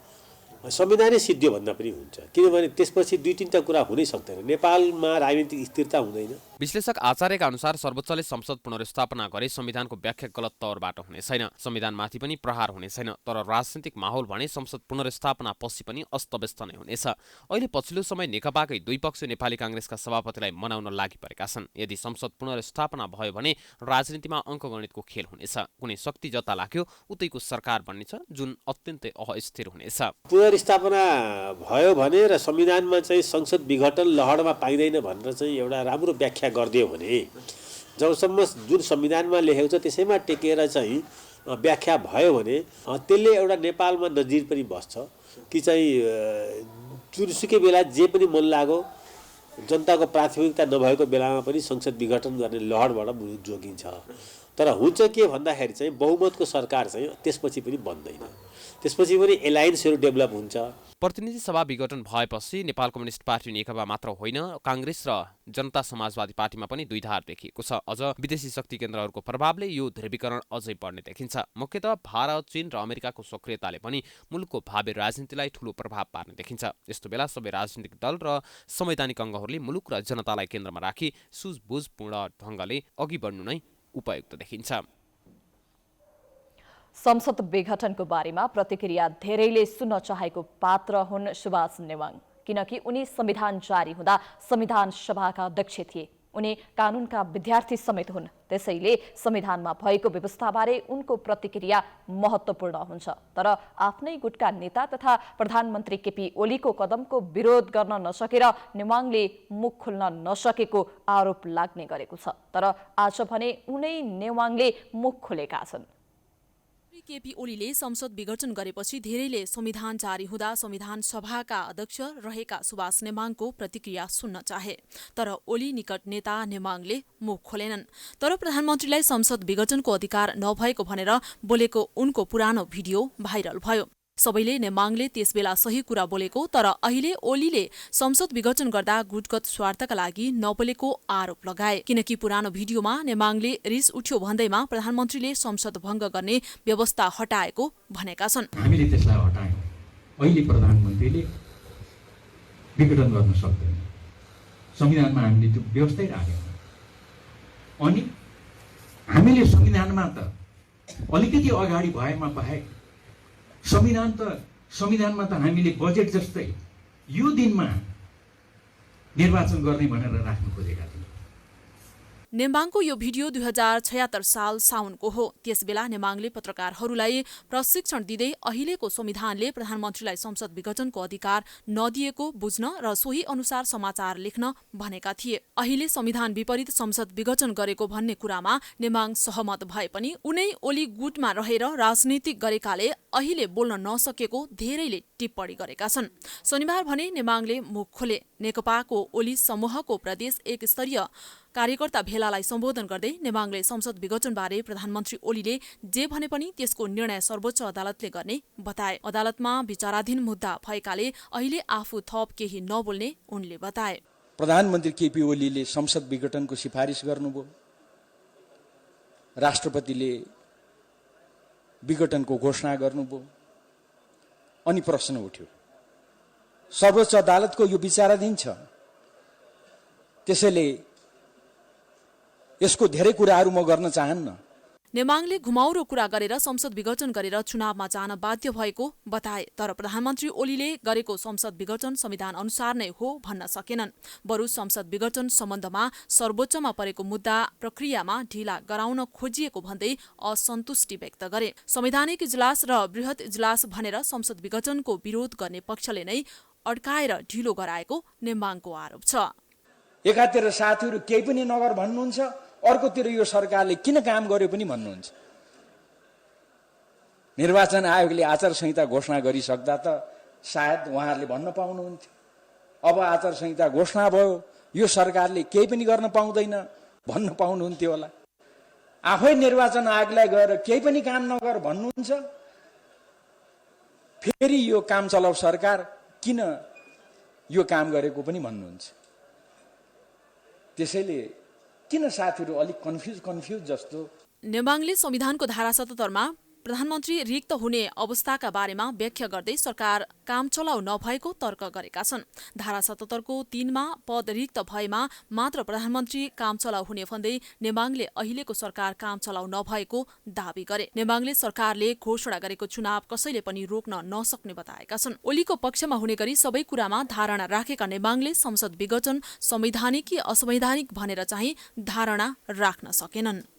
N: संविधानै सिद्धियो भन्दा पनि हुन्छ, किनभने त्यसपछि दुई तीनटा कुरा हुनै सक्दैन। नेपालमा राजनीतिक स्थिरता हुँदैन।
K: विश्लेषक आचार्यका अनुसार सर्वोच्चले संसद पुनर्स्थापना गरे संविधानको व्याख्या गलत तौरबाट हुने छैन, संविधानमाथि पनि प्रहार हुने छैन। तर राजनीतिक माहौल भने संसद पुनर्स्थापना पछि पनि अस्तव्यस्त नै हुनेछ। अहिले पछिल्लो समय नेकपाकै दुई पक्ष नेपाली काङ्ग्रेसका सभापतिलाई मनाउन लागिपरेका छन्। यदि संसद पुनर्स्थापना भयो भने राजनीतिमा अङ्कगणितको खेल हुनेछ। कुनै शक्ति जता लाग्यो उतैको सरकार बन्नेछ, जुन अत्यन्तै अस्थिर हुनेछ।
N: पुनर्स्थापना भयो भने र संविधानमा चाहिँ संसद विघटन लहरमा पाइँदैन भनेर चाहिँ एउटा राम्रो व्याख्या गरिदियो भने, जबसम्म जुन संविधानमा लेखेको छ त्यसैमा टेकेर चाहिँ व्याख्या भयो भने त्यसले एउटा नेपालमा नजिर पनि बस्छ कि चाहिँ जुनसुकै बेला जे पनि मन लाग्यो, जनताको प्राथमिकता नभएको बेलामा पनि संसद विघटन गर्ने लहरबाट मुलुक जोगिन्छ। तर हुन्छ के भन्दाखेरि चाहिँ बहुमतको सरकार चाहिँ त्यसपछि पनि बन्दैन, त्यसपछि पनि एलायन्सहरू डेभलप हुन्छ।
K: प्रतिनिधि सभा विघटन भएपछि नेपाल कम्युनिस्ट पार्टी नेकपा मात्र होइन, काङ्ग्रेस र जनता समाजवादी पार्टीमा पनि दुई धार देखिएको छ। अझ विदेशी शक्ति केन्द्रहरूको प्रभावले यो ध्रुवीकरण अझै बढ्ने देखिन्छ। मुख्यतः भारत, चीन र अमेरिकाको सक्रियताले पनि मुलुकको भावी राजनीतिलाई ठूलो प्रभाव पार्ने देखिन्छ। यस्तो बेला सबै राजनीतिक दल र संवैधानिक अङ्गहरूले मुलुक र जनतालाई केन्द्रमा राखी सुझबुझपूर्ण ढङ्गले अघि बढ्नु नै उपयुक्त देखिन्छ।
A: संसद विघटनको बारेमा प्रतिक्रिया धेरैले सुन्न चाहेको पात्र हुन् सुभाष नेवाङ, किनकि उनी संविधान जारी हुँदा संविधान सभाका अध्यक्ष थिए। उनी कानुनका विद्यार्थी समेत हुन्। त्यसैले संविधानमा भएको व्यवस्थाबारे उनको प्रतिक्रिया महत्त्वपूर्ण हुन्छ। तर आफ्नै गुटका नेता तथा प्रधानमन्त्री केपी ओलीको कदमको विरोध गर्न नसकेर नेवाङले मुख खोल्न नसकेको आरोप लाग्ने गरेको छ। तर आज भने उनै नेवाङले मुख खोलेका छन्।
C: केपी ओलीले संसद विघटन गरेपछि धेरैले संविधान जारी हुँदा संविधान सभाका अध्यक्ष रहेका सुभाष नेवाङको प्रतिक्रिया सुन्न चाहे। तर ओली निकट नेता नेवाङले मुख खोलेनन्। तर प्रधानमन्त्रीलाई संसद विघटनको अधिकार नभएको भनेर बोलेको उनको पुरानो भिडियो भाइरल भयो। सबैले नेवाङले त्यसबेला सही कुरा बोलेको, तर अहिले ओलीले संसद विघटन गर्दा गुटगत स्वार्थका लागि नबोलेको आरोप लगाए। किनकि पुरानो भिडियोमा नेवाङले रिस उठ्यो भन्दैमा प्रधानमन्त्रीले संसद भङ्ग गर्ने व्यवस्था हटाएको भनेका छन्।
O: हामीले त्यसलाई हटायौँ। अहिले प्रधानमन्त्रीले विघटन गर्न सक्दैन। संविधानमा हामीले त्यो व्यवस्थै राखेनौँ। अनि हामीले संविधानमा त अलिकति अगाडि भएमा बाहेक संविधानमा त हामीले बजेट जस्तै यो दिनमा निर्वाचन गर्ने भनेर राख्नु खोजेका थियौँ।
C: नेवाङको यो भिडियो 2076 साल साउनको हो। त्यसबेला नेवाङले पत्रकारहरूलाई प्रशिक्षण दिँदै अहिलेको संविधानले प्रधानमन्त्रीलाई संसद विघटनको अधिकार नदिएको बुझ्न र सोही अनुसार समाचार लेख्न भनेका थिए। अहिले संविधान विपरीत संसद विघटन गरेको भन्ने कुरामा नेवाङ सहमत भए पनि उनै ओली गुटमा रहेर राजनीति गरेकाले अहिले बोल्न नसकेको धेरैले टिप्पणी गरेका छन्। शनिबार भने नेवाङले मुख खोले। नेकपाको ओली समूहको प्रदेश एक स्तरीय कार्यकर्ता भेलालाई सम्बोधन गर्दै नेवाङले संसद विघटनबारे प्रधानमन्त्री ओलीले जे भने पनि त्यसको निर्णय सर्वोच्च अदालतले गर्ने बताए। अदालतमा विचाराधीन मुद्दा भएकाले अहिले आफू थप केही नबोल्ने उनले बताए।
P: प्रधानमन्त्री केपी ओलीले संसद विघटनको सिफारिस गर्नुभयो। राष्ट्रपतिले विघटनको घोषणा गर्नुभयो। अनि प्रश्न उठ्यो, सर्वोच्च अदालतको यो विचाराधीन छ, त्यसैले यसको धेरै कुराहरू म गर्न चाहन्न।
C: नेमाङले घुमाउरो कुरा गरेर संसद विघटन गरेर चुनावमा जान बाध्य भएको बताए। तर प्रधानमन्त्री ओलीले गरेको संसद विघटन संविधान अनुसार नै हो भन्न सकेनन्। बरु संसद विघटन सम्बन्धमा सर्वोच्चमा परेको मुद्दा प्रक्रियामा ढिला गराउन खोजिएको भन्दै असन्तुष्टि व्यक्त गरे। संवैधानिक इजलास र बृहत इजलास भनेर संसद विघटनको विरोध गर्ने पक्षले नै अड्काएर ढिलो गराएको नेमाङको आरोप छ।
P: एकातिर साथीहरू केही पनि नगर भन्नुहुन्छ, अर्कोतिर यो सरकारले किन काम गर्यो पनि भन्नुहुन्छ। निर्वाचन आयोगले आचार संहिता घोषणा गरिसक्दा त सायद उहाँहरूले भन्न पाउनुहुन्थ्यो। अब आचार संहिता घोषणा भयो, यो सरकारले केही पनि गर्न पाउँदैन भन्न पाउनुहुन्थ्यो होला। आफै निर्वाचन आयोगलाई गएर केही पनि काम नगर भन्नुहुन्छ, फेरि यो काम चलाउ सरकार किन यो काम गरेको पनि भन्नुहुन्छ। त्यसैले किन साथीहरू अलिक कन्फ्युज जस्तो।
C: नेमाङले संविधानको धारा 77मा प्रधानमन्त्री रिक्त हुने अवस्थाका बारेमा व्याख्या गर्दै सरकार काम चलाउ नभएको तर्क गरेका छन्। धारा 77को 3मा पद रिक्त भएमा मात्र प्रधानमन्त्री काम चलाउ हुने भन्दै नेमाङले अहिलेको सरकार काम चलाउ नभएको दावी गरे। नेमाङले सरकारले घोषणा गरेको चुनाव कसैले पनि रोक्न नसक्ने बताएका छन्। ओलीको पक्षमा हुने गरी सबै कुरामा धारणा राखेका नेमाङले संसद विघटन संवैधानिक कि असंवैधानिक भनेर चाहिँ धारणा राख्न सकेनन्।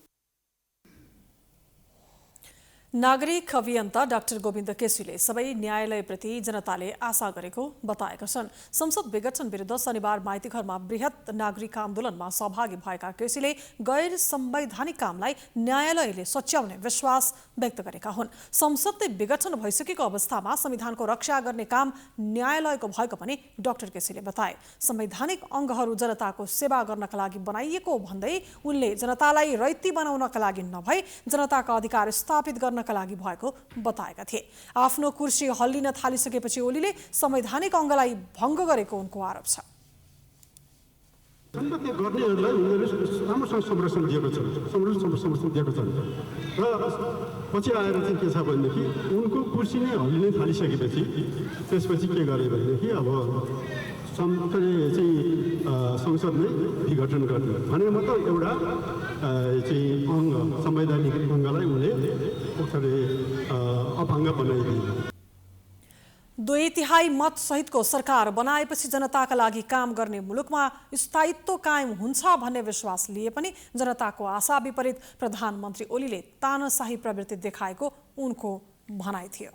B: नागरिक अभियन्ता डाक्टर गोविन्द केसीले सबै न्यायालयप्रति जनताले आशा गरेको बताएका छन्। संसद विघटन विरुद्ध शनिबार माइतीघरमा बृहत नागरिक आन्दोलनमा सहभागी भएका केसीले गैर संवैधानिक कामलाई न्यायालयले सच्याउने विश्वास व्यक्त गरेका हुन्। संसदले विघटन भइसकेको अवस्थामा संविधानको रक्षा गर्ने काम न्यायालयको भएको पनि डाक्टर केसीले बताए। संवैधानिक अङ्गहरू जनताको सेवा गर्नका लागि बनाइएको भन्दै उनले जनतालाई रैती बनाउनका लागि नभई जनताका अधिकार स्थापित गर्न का लागि भएको बताएका थिए। आफ्नो कुर्सी हल्लिन थालिसकेपछि ओलीले संवैधानिक अङ्गलाई भङ्ग गरेको उनको आरोप छ।
Q: संसदले गर्नेहरूलाई उनीहरूले राम्रोसँग संरक्षण दिएको छ, संरक्षण दिएको छ र पछि आएर चाहिँ के छ भनेदेखि उनको कुर्सी नै हल्लिन थालिसकेपछि त्यसपछि के गरे भनेदेखि अब संसद नै विघटन गर्ने भने मतलब एउटा चाहिँ अङ्ग संवैधानिक अङ्गलाई उनले अभङ्ग बनाइदिए।
B: 2/3 मत सहितको सरकार बनाएपछि जनताका लागि काम गर्ने मुलुकमा स्थायित्व कायम हुन्छ भन्ने विश्वास लिए पनि जनताको आशा विपरीत प्रधानमन्त्री ओलीले तानाशाही प्रवृत्ति देखाएको उनको भनाइ थियो।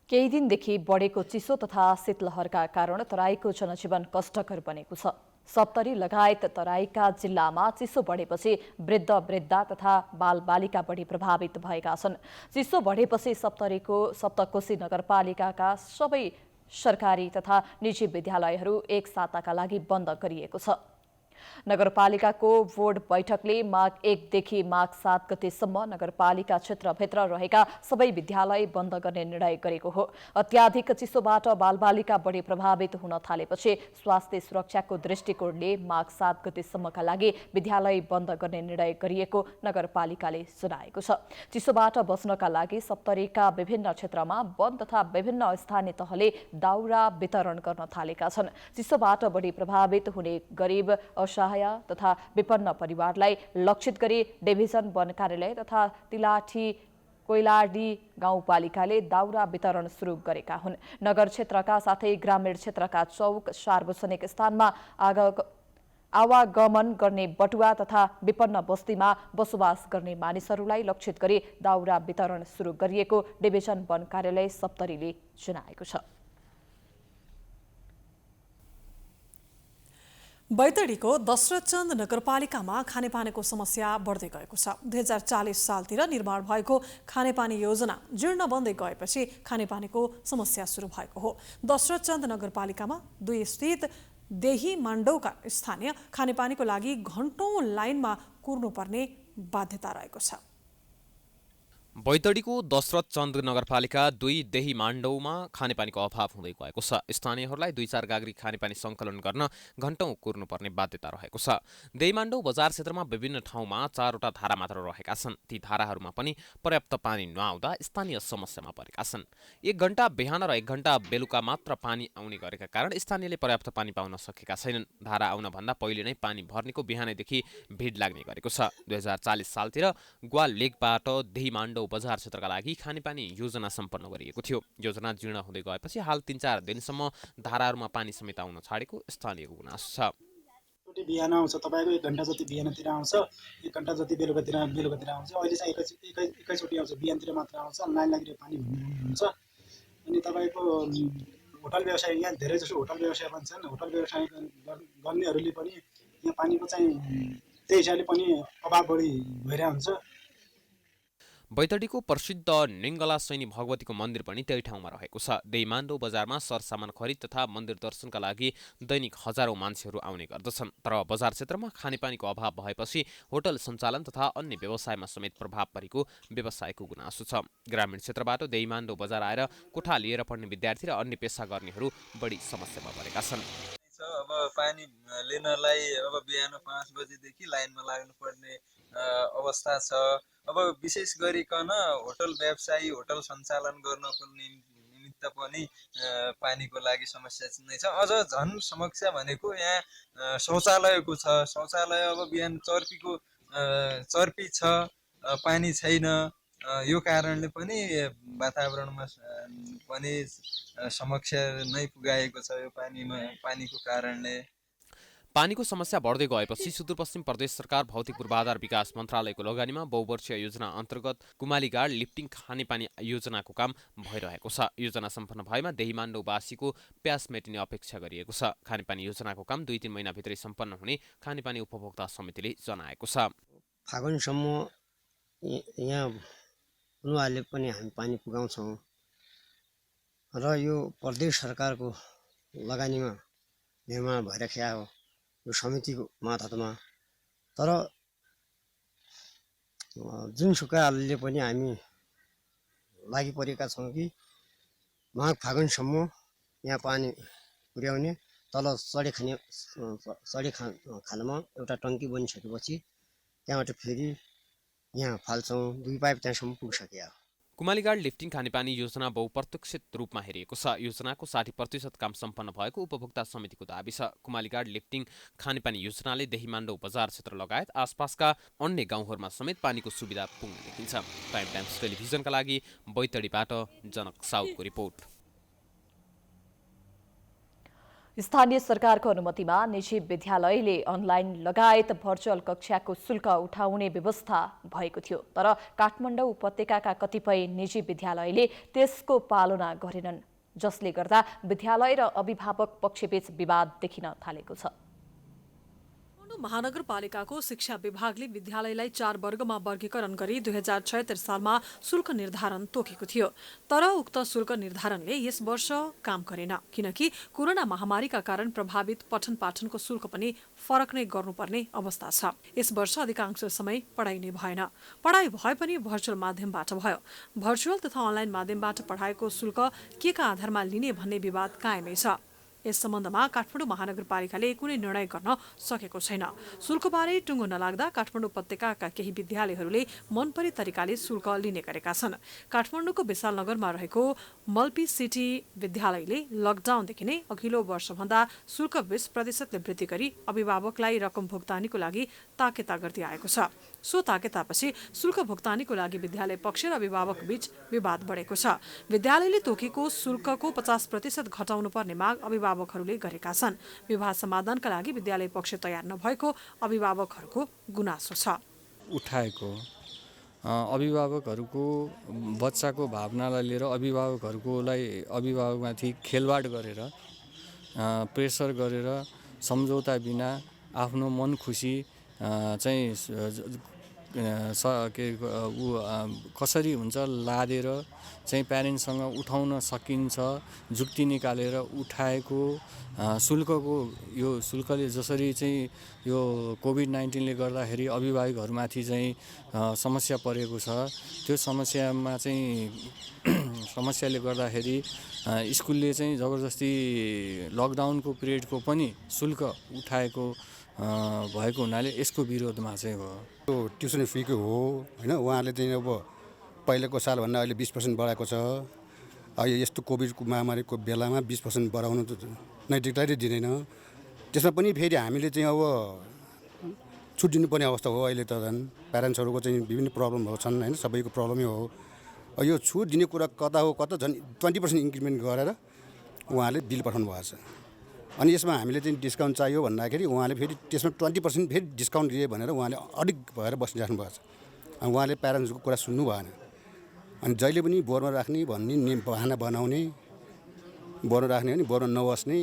A: केही दिनदेखि बढेको चिसो तथा शीतलहरका कारण तराईको जनजीवन कष्टकर बनेको छ। सप्तरी लगायत तराईका जिल्लामा चिसो बढेपछि वृद्ध वृद्धा तथा बालबालिका बढी प्रभावित भएका छन्। चिसो बढेपछि सप्तकोशी नगरपालिकाका सबै सरकारी तथा निजी विद्यालयहरू एक साताका लागि बन्द गरिएको छ। नगरपालिकाको बोर्ड बैठकले माघ 1 देखि माघ 7 गतेसम्म नगरपालिका क्षेत्रभित्र रहेका सबै विद्यालय बन्द गर्ने निर्णय गरेको हो। अत्याधिक चिसोबाट बालबालिका बढी प्रभावित हुन थालेपछि स्वास्थ्य सुरक्षाको दृष्टिकोणले माघ 7 गतेसम्मका लागि विद्यालय बन्द गर्ने निर्णय गरिएको नगरपालिकाले सुनाएको छ। चिसोबाट बच्नका लागि सप्तरीका विभिन्न क्षेत्रमा वन तथा विभिन्न स्थानीय तहले दाउरा वितरण गर्न थालेका छन्। चिसोबाट बढी प्रभावित हुने गरिब असहाय तथा विपन्न परिवारलाई लक्षित गरी डिभिजन वन कार्यालय तथा तिलाठी कोइलाडी गाउँपालिकाले दाउरा वितरण सुरु गरेका हुन्। नगर क्षेत्रका साथै ग्रामीण क्षेत्रका चौक सार्वजनिक स्थानमा आवागमन गर्ने बटुवा तथा विपन्न बस्तीमा बसोबास गर्ने मानिसहरूलाई लक्षित गरी दाउरा वितरण सुरु गरिएको डिभिजन वन कार्यालय सप्तरीले जनाएको छ।
B: बैतडीको दशरथचन्द नगरपालिकामा खानेपानीको समस्या बढ्दै गएको छ। 2040 सालतिर निर्माण भएको खानेपानी योजना जीर्ण बन्दै गएपछि खानेपानीको समस्या सुरु भएको हो। दशरथचन्द नगरपालिकामा 2 स्थित देही माण्डौका स्थानीय खानेपानीको लागि घण्टौं लाइनमा कुर्नुपर्ने बाध्यता रहेको छ।
K: बैतडीको दशरथ चन्द नगरपालिका 2 देही माण्डौमा खानेपानीको अभाव हुँदै गएको छ। स्थानीयहरूलाई 2-4 गाग्री खानेपानी सङ्कलन गर्न घण्टौँ कुर्नुपर्ने बाध्यता रहेको छ। देहीमाण्डौ बजार क्षेत्रमा विभिन्न ठाउँमा 4वटा धारा मात्र रहेका छन्। ती धाराहरूमा पनि पर्याप्त पानी नआउँदा स्थानीय समस्यामा परेका छन्। 1 घण्टा बिहान र 1 घण्टा बेलुका मात्र पानी आउने गरेका कारण स्थानीयले पर्याप्त पानी पाउन सकेका छैनन्। धारा आउनभन्दा पहिले नै पानी भर्नेको बिहानैदेखि भिड लाग्ने गरेको छ। 2040 सालतिर ग्वाल लेकबाट देहीमाण्डौ बजार क्षेत्रका लागि खानेपानी योजना सम्पन्न गरिएको थियो। योजना जीर्ण हुँदै गएपछि हाल 3-4 दिनसम्म धाराहरूमा पानी समेत आउन छाडेको स्थानीयको गुनासो छ।
R: बिहान आउँछ, तपाईँको 1 घण्टा जति बिहानतिर आउँछ, 1 घण्टा जति बेलुकातिर आउँछ। अहिले चाहिँ एकैचोटि आउँछ, बिहानतिर मात्र आउँछ। लाइन लागिरहेको पानी हुन्छ। अनि तपाईँको होटल व्यवसाय, यहाँ धेरै जसो होटल व्यवसाय पनि छन्। होटल व्यवसाय गर्नेहरूले पनि यहाँ पानीको चाहिँ त्यही हिसाबले पनि अभाव बढी भइरहेको हुन्छ।
K: बैतडीको प्रसिद्ध निङ्गला सैनी भगवतीको मन्दिर पनि त्यही ठाउँमा रहेको छ। देहीमाण्डौ बजारमा सरसामान खरिद तथा मन्दिर दर्शनका लागि दैनिक हजारौं मान्छेहरू आउने गर्दछन्। तर बजार क्षेत्रमा खानेपानीको अभाव भएपछि होटल सञ्चालन तथा अन्य व्यवसायमा समेत प्रभाव परेको व्यवसायको गुनासो छ। ग्रामीण क्षेत्रबाट देहीमाण्डौ बजार आएर कोठा लिएर पढ्ने विद्यार्थी र अन्य पेसा गर्नेहरू बढी समस्यामा परेका छन्।
S: अब पानी लिनलाई अब बिहान 5 बजेदेखि लाइनमा लाग्नुपर्ने अवस्था छ। अब विशेष गरिकन होटल व्यवसायी, होटल सञ्चालन गर्नको निमित्त पनि पानीको लागि समस्या नै छ। अझ झन् समस्या भनेको यहाँ शौचालयको छ। शौचालय अब बिहान चर्पी छ, पानी छैन। यो कारणले पनि वातावरणमा पनि समस्या नै पुगाएको छ। यो पानीको कारणले
K: पानीको समस्या बढ्दै गएपछि सुदूरपश्चिम प्रदेश सरकार भौतिक पूर्वाधार विकास मन्त्रालयको लगानीमा बहुवर्षीय योजना अन्तर्गत कुमालीगाड लिफ्टिङ खानेपानी योजनाको काम भइरहेको छ। योजना सम्पन्न भएमा देहीमाण्डौवासीको प्यास मेटिने अपेक्षा गरिएको छ। खानेपानी योजनाको काम 2-3 महिनाभित्रै सम्पन्न हुने खानेपानी उपभोक्ता समितिले जनाएको छ।
T: फागुनसम्म यहाँ उनीहरूले पनि हामी पानी पुगाउँछौँ र यो प्रदेश सरकारको लगानीमा निर्माण भइरहेको हो यो समितिको मातहतमा। तर जुनसुकै हालले पनि हामी लागि परेका छौँ कि माघ फागुनसम्म यहाँ पानी पुर्याउने। तल सडी खानामा एउटा टङ्की बनिसकेपछि त्यहाँबाट फेरि यहाँ फाल्छौँ। 2 पाइप त्यहाँसम्म पुगिसक्यो।
K: कुमालीगाड लिफ्टिङ खानेपानी योजना बहुप्रतीक्षित रूपमा हेरिएको छ। योजनाको 60% काम सम्पन्न भएको उपभोक्ता समितिको दाबी छ। कुमालीगाड लिफ्टिङ खानेपानी योजनाले देहीमाण्डौ बजार क्षेत्र लगायत आसपासका अन्य गाउँहरूमा समेत पानीको सुविधा पुग्ने देखिन्छ। टाइम टाइम्स टेलिभिजनका लागि बैतडीबाट जनक साउदको रिपोर्ट।
A: स्थानीय सरकारको अनुमतिमा निजी विद्यालयले अनलाइन लगायत भर्चुअल कक्षाको शुल्क उठाउने व्यवस्था भएको थियो। तर काठमाडौँ उपत्यकाका कतिपय निजी विद्यालयले त्यसको पालना गरेनन्, जसले गर्दा विद्यालय र अभिभावक पक्षबीच विवाद देखिन थालेको छ।
B: महानगरपालिकाको शिक्षा विभागले विद्यालयलाई 4 वर्गमा वर्गीकरण गरी 2076 सालमा शुल्क निर्धारण तोकेको थियो। तर उक्त शुल्क निर्धारणले यस वर्ष काम गरेन, किनकि कोरोना महामारीका कारण प्रभावित पठन पाठनको शुल्क पनि फरक नै गर्नुपर्ने अवस्था छ। यस वर्ष अधिकांश समय पढाइ नै भएन। पढाइ भए पनि भर्चुअल माध्यमबाट भयो। भर्चुअल तथा अनलाइन माध्यमबाट पढाइको शुल्क के का आधारमा लिने भन्ने विवाद कायमै छ। यस सम्बन्धमा काठमाडौँ महानगरपालिकाले कुनै निर्णय गर्न सकेको छैन। शुल्कबारे टुङ्गो नलाग्दा काठमाडौँ उपत्यकाका केही विद्यालयहरूले मनपरी तरिकाले शुल्क लिने गरेका छन्। काठमाडौँको विशालनगरमा रहेको मल्पी सिटी विद्यालयले लकडाउनदेखि नै अघिल्लो वर्षभन्दा शुल्क 20% वृद्धि गरी अभिभावकलाई रकम भुक्तानीको लागि ताकेता गर्दै आएको छ। सो ताकेतापछि शुल्क भुक्तानीको लागि विद्यालय पक्ष र अभिभावक बीच विवाद बढेको छ। विद्यालयले तोकेको शुल्कको 50% घटाउनु पर्ने माग अभिभावकहरूले गरेका छन्। विवाद समाधानका लागि विद्यालय पक्ष तयार नभएको अभिभावकहरूको गुनासो छ।
U: उठाएको अभिभावकहरूको बच्चाको भावनालाई लिएर अभिभावकमाथि खेलवाड गरेर प्रेसर गरेर सम्झौता बिना आफ्नो मन खुसी चाहिँ कसरी हुन्छ लादेर चाहिँ प्यारेन्ट्ससँग उठाउन सकिन्छ, जुक्ति निकालेर उठाएको शुल्कको यो शुल्कले जसरी चाहिँ यो कोभिड-19ले गर्दाखेरि अभिभावकहरूमाथि चाहिँ समस्या परेको छ, त्यो समस्यामा चाहिँ समस्याले गर्दाखेरि स्कुलले चाहिँ जबरजस्ती लकडाउनको पिरियडको पनि शुल्क उठाएको भएको हुनाले यसको विरोधमा चाहिँ हो।
D: यो ट्युसन फीको हो होइन, उहाँले चाहिँ अब पहिलेको सालभन्दा अहिले 20% बढाएको छ। अहिले यस्तो कोभिडको महामारीको बेलामा 20% बढाउनु त नैतिकताले दिँदैन। त्यसमा पनि फेरि हामीले चाहिँ अब छुट दिनुपर्ने अवस्था हो। अहिले त झन् प्यारेन्ट्सहरूको चाहिँ विभिन्न प्रब्लमहरू छन् होइन, सबैको प्रब्लमै हो। यो छुट दिने कुरा कता हो, कता झन् 20% इन्क्रिमेन्ट गरेर उहाँले बिल पठाउनु भएको छ। अनि यसमा हामीले चाहिँ डिस्काउन्ट चाहियो भन्दाखेरि उहाँले फेरि त्यसमा 20% फेरि डिस्काउन्ट दिए भनेर उहाँले अडिक भएर बसिराख्नु भएको छ। अनि उहाँले प्यारेन्ट्सको कुरा सुन्नु भएन। अनि जहिले पनि बोर्डमा राख्ने भन्ने बहाना बनाउने, बोर्डमा राख्ने भने बोर्डमा नबस्ने,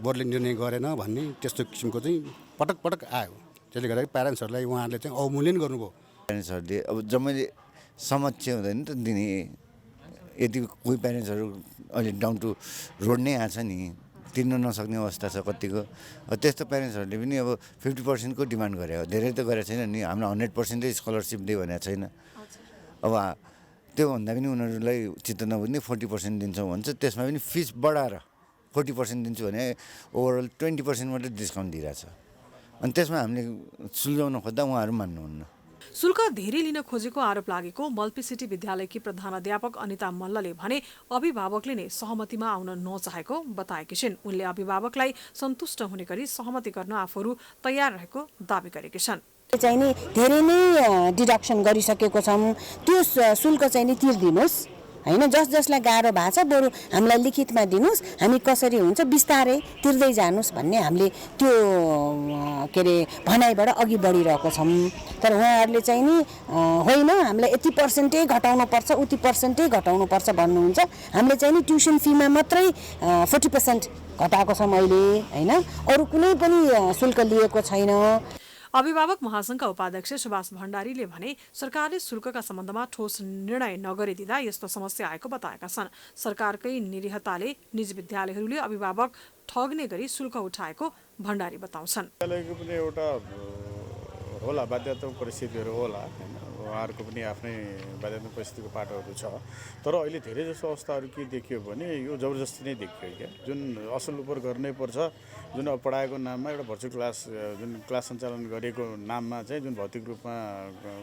D: बोर्डले निर्णय गरेन भन्ने त्यस्तो किसिमको चाहिँ पटक पटक आयो। त्यसले गर्दाखेरि प्यारेन्ट्सहरूलाई उहाँहरूले चाहिँ अवमूल्यन गर्नुभयो।
V: प्यारेन्ट्सहरूले अब जम्मै समक्ष हुँदैन त दिने, यदि कोही प्यारेन्ट्सहरू अहिले डाउन टु रोड नै आएको छ नि, तिर्न नसक्ने अवस्था छ कतिको। त्यस्तो प्यारेन्ट्सहरूले पनि अब 50% को डिमान्ड गरे हो। धेरै त गरेको छैन नि, हाम्रो 100% स्कलरसिप दियो भनेको छैन। अब त्योभन्दा पनि उनीहरूलाई चित्त नबुझ्ने 40% दिन्छौँ भन्छ, त्यसमा पनि फिस बढाएर 40% दिन्छु भने ओभरअल 20% मात्रै डिस्काउन्ट दिइरहेछ। अनि त्यसमा हामीले सुल्झाउन खोज्दा उहाँहरू मान्नुहुन्न।
B: शुल्क धेरै लिन खोजेको आरोप लागेको मल्पीसिटी विद्यालयकी प्रधानाध्यापक अनिता मल्लले भने अभिभावकले नै सहमतिमा आउन नचाहेको बताएकी छिन्। उनले अभिभावकलाई सन्तुष्ट हुने गरी सहमति गर्न आफूहरू तयार रहेको दावी गरेकी छन्।
W: चाहिँ नि धेरै नै डिडक्सन गरिसकेको छौँ, त्यो शुल्क चाहिँ नि तिर्दिनुहोस् होइन, जसलाई गाह्रो भएको छ बरु हामीलाई लिखितमा दिनुहोस्, हामी कसरी हुन्छ बिस्तारै तिर्दै जानुहोस् भन्ने हामीले त्यो के अरे भनाइबाट अघि बढिरहेको छौँ। तर उहाँहरूले चाहिँ नि होइन हामीलाई यति पर्सेन्टै घटाउनुपर्छ, उति पर्सेन्टै घटाउनुपर्छ भन्नुहुन्छ। हामीले चाहिँ नि ट्युसन फीमा मात्रै 40% घटाएको छौँ अहिले होइन, अरू कुनै पनि शुल्क लिएको छैन।
B: अभिभावक महासंघका उपाध्यक्ष सुभाष भण्डारीले भने सरकारले शुल्कका सम्बन्धमा ठोस निर्णय नगरिदिँदा यस्तो समस्या आएको बताएका छन्। सरकारकै निरीहताले निजी विद्यालयहरूले अभिभावक ठग्ने गरी शुल्क उठाएको भण्डारी बताउँछन्।
X: विद्यालयको पनि एउटा होला बाध्यात्मक परिस्थितिहरू होला हैन, उहाँहरूको पनि आफ्नै बाध्यात्मक परिस्थितिको पाटोहरू छ। तर अहिले धेरै जसो अवस्थाहरू के देखियो भने यो जबरजस्ती नै देखियो क्या, जुन असल उपर गर्नै पर्छ, जुन अब पढाएको नाममा एउटा भर्चुअल क्लास जुन क्लास सञ्चालन गरेको नाममा चाहिँ जुन भौतिक रूपमा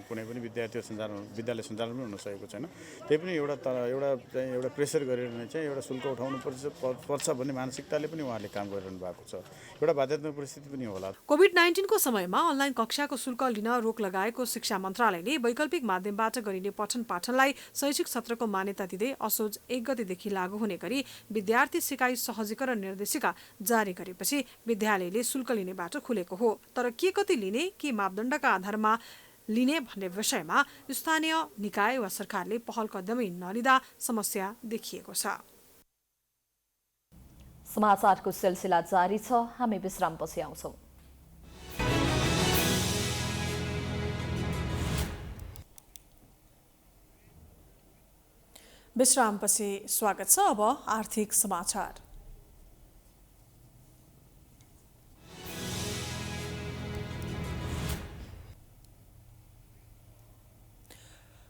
X: कुनै पनि विद्यालय सञ्चालन पनि हुन सकेको छैन। त्यही पनि एउटा प्रेसर गरेर नै चाहिँ एउटा शुल्क उठाउनु पर्छ भन्ने मानसिकताले पनि उहाँले काम गरिरहनु भएको छ। एउटा बाध्यात्मक परिस्थिति पनि होला।
B: कोभिड-19 को समयमा अनलाइन कक्षाको शुल्क लिन रोक लगाएको शिक्षा मन्त्रालयले वैकल्पिक माध्यमबाट गरिने पठन पाठनलाई शैक्षिक सत्रको मान्यता दिँदै असोज 1 गतेदेखि लागू हुने गरी विद्यार्थी सिकाइ सहजीकरण निर्देशिका जारी गरेपछि विद्यालयले शुल्क लिने बाटो खुलेको हो। तर के कति लिने, के मापदण्डका आधारमा लिने भन्ने विषयमा स्थानीय निकाय वा सरकारले पहल कदमी नलिँदा समस्या देखिएको छ।
A: समाचारको सिलसिला जारी छ, हामी विश्रामपछि आउँछौं।
B: विश्रामपछि स्वागत छ। अब आर्थिक समाचार।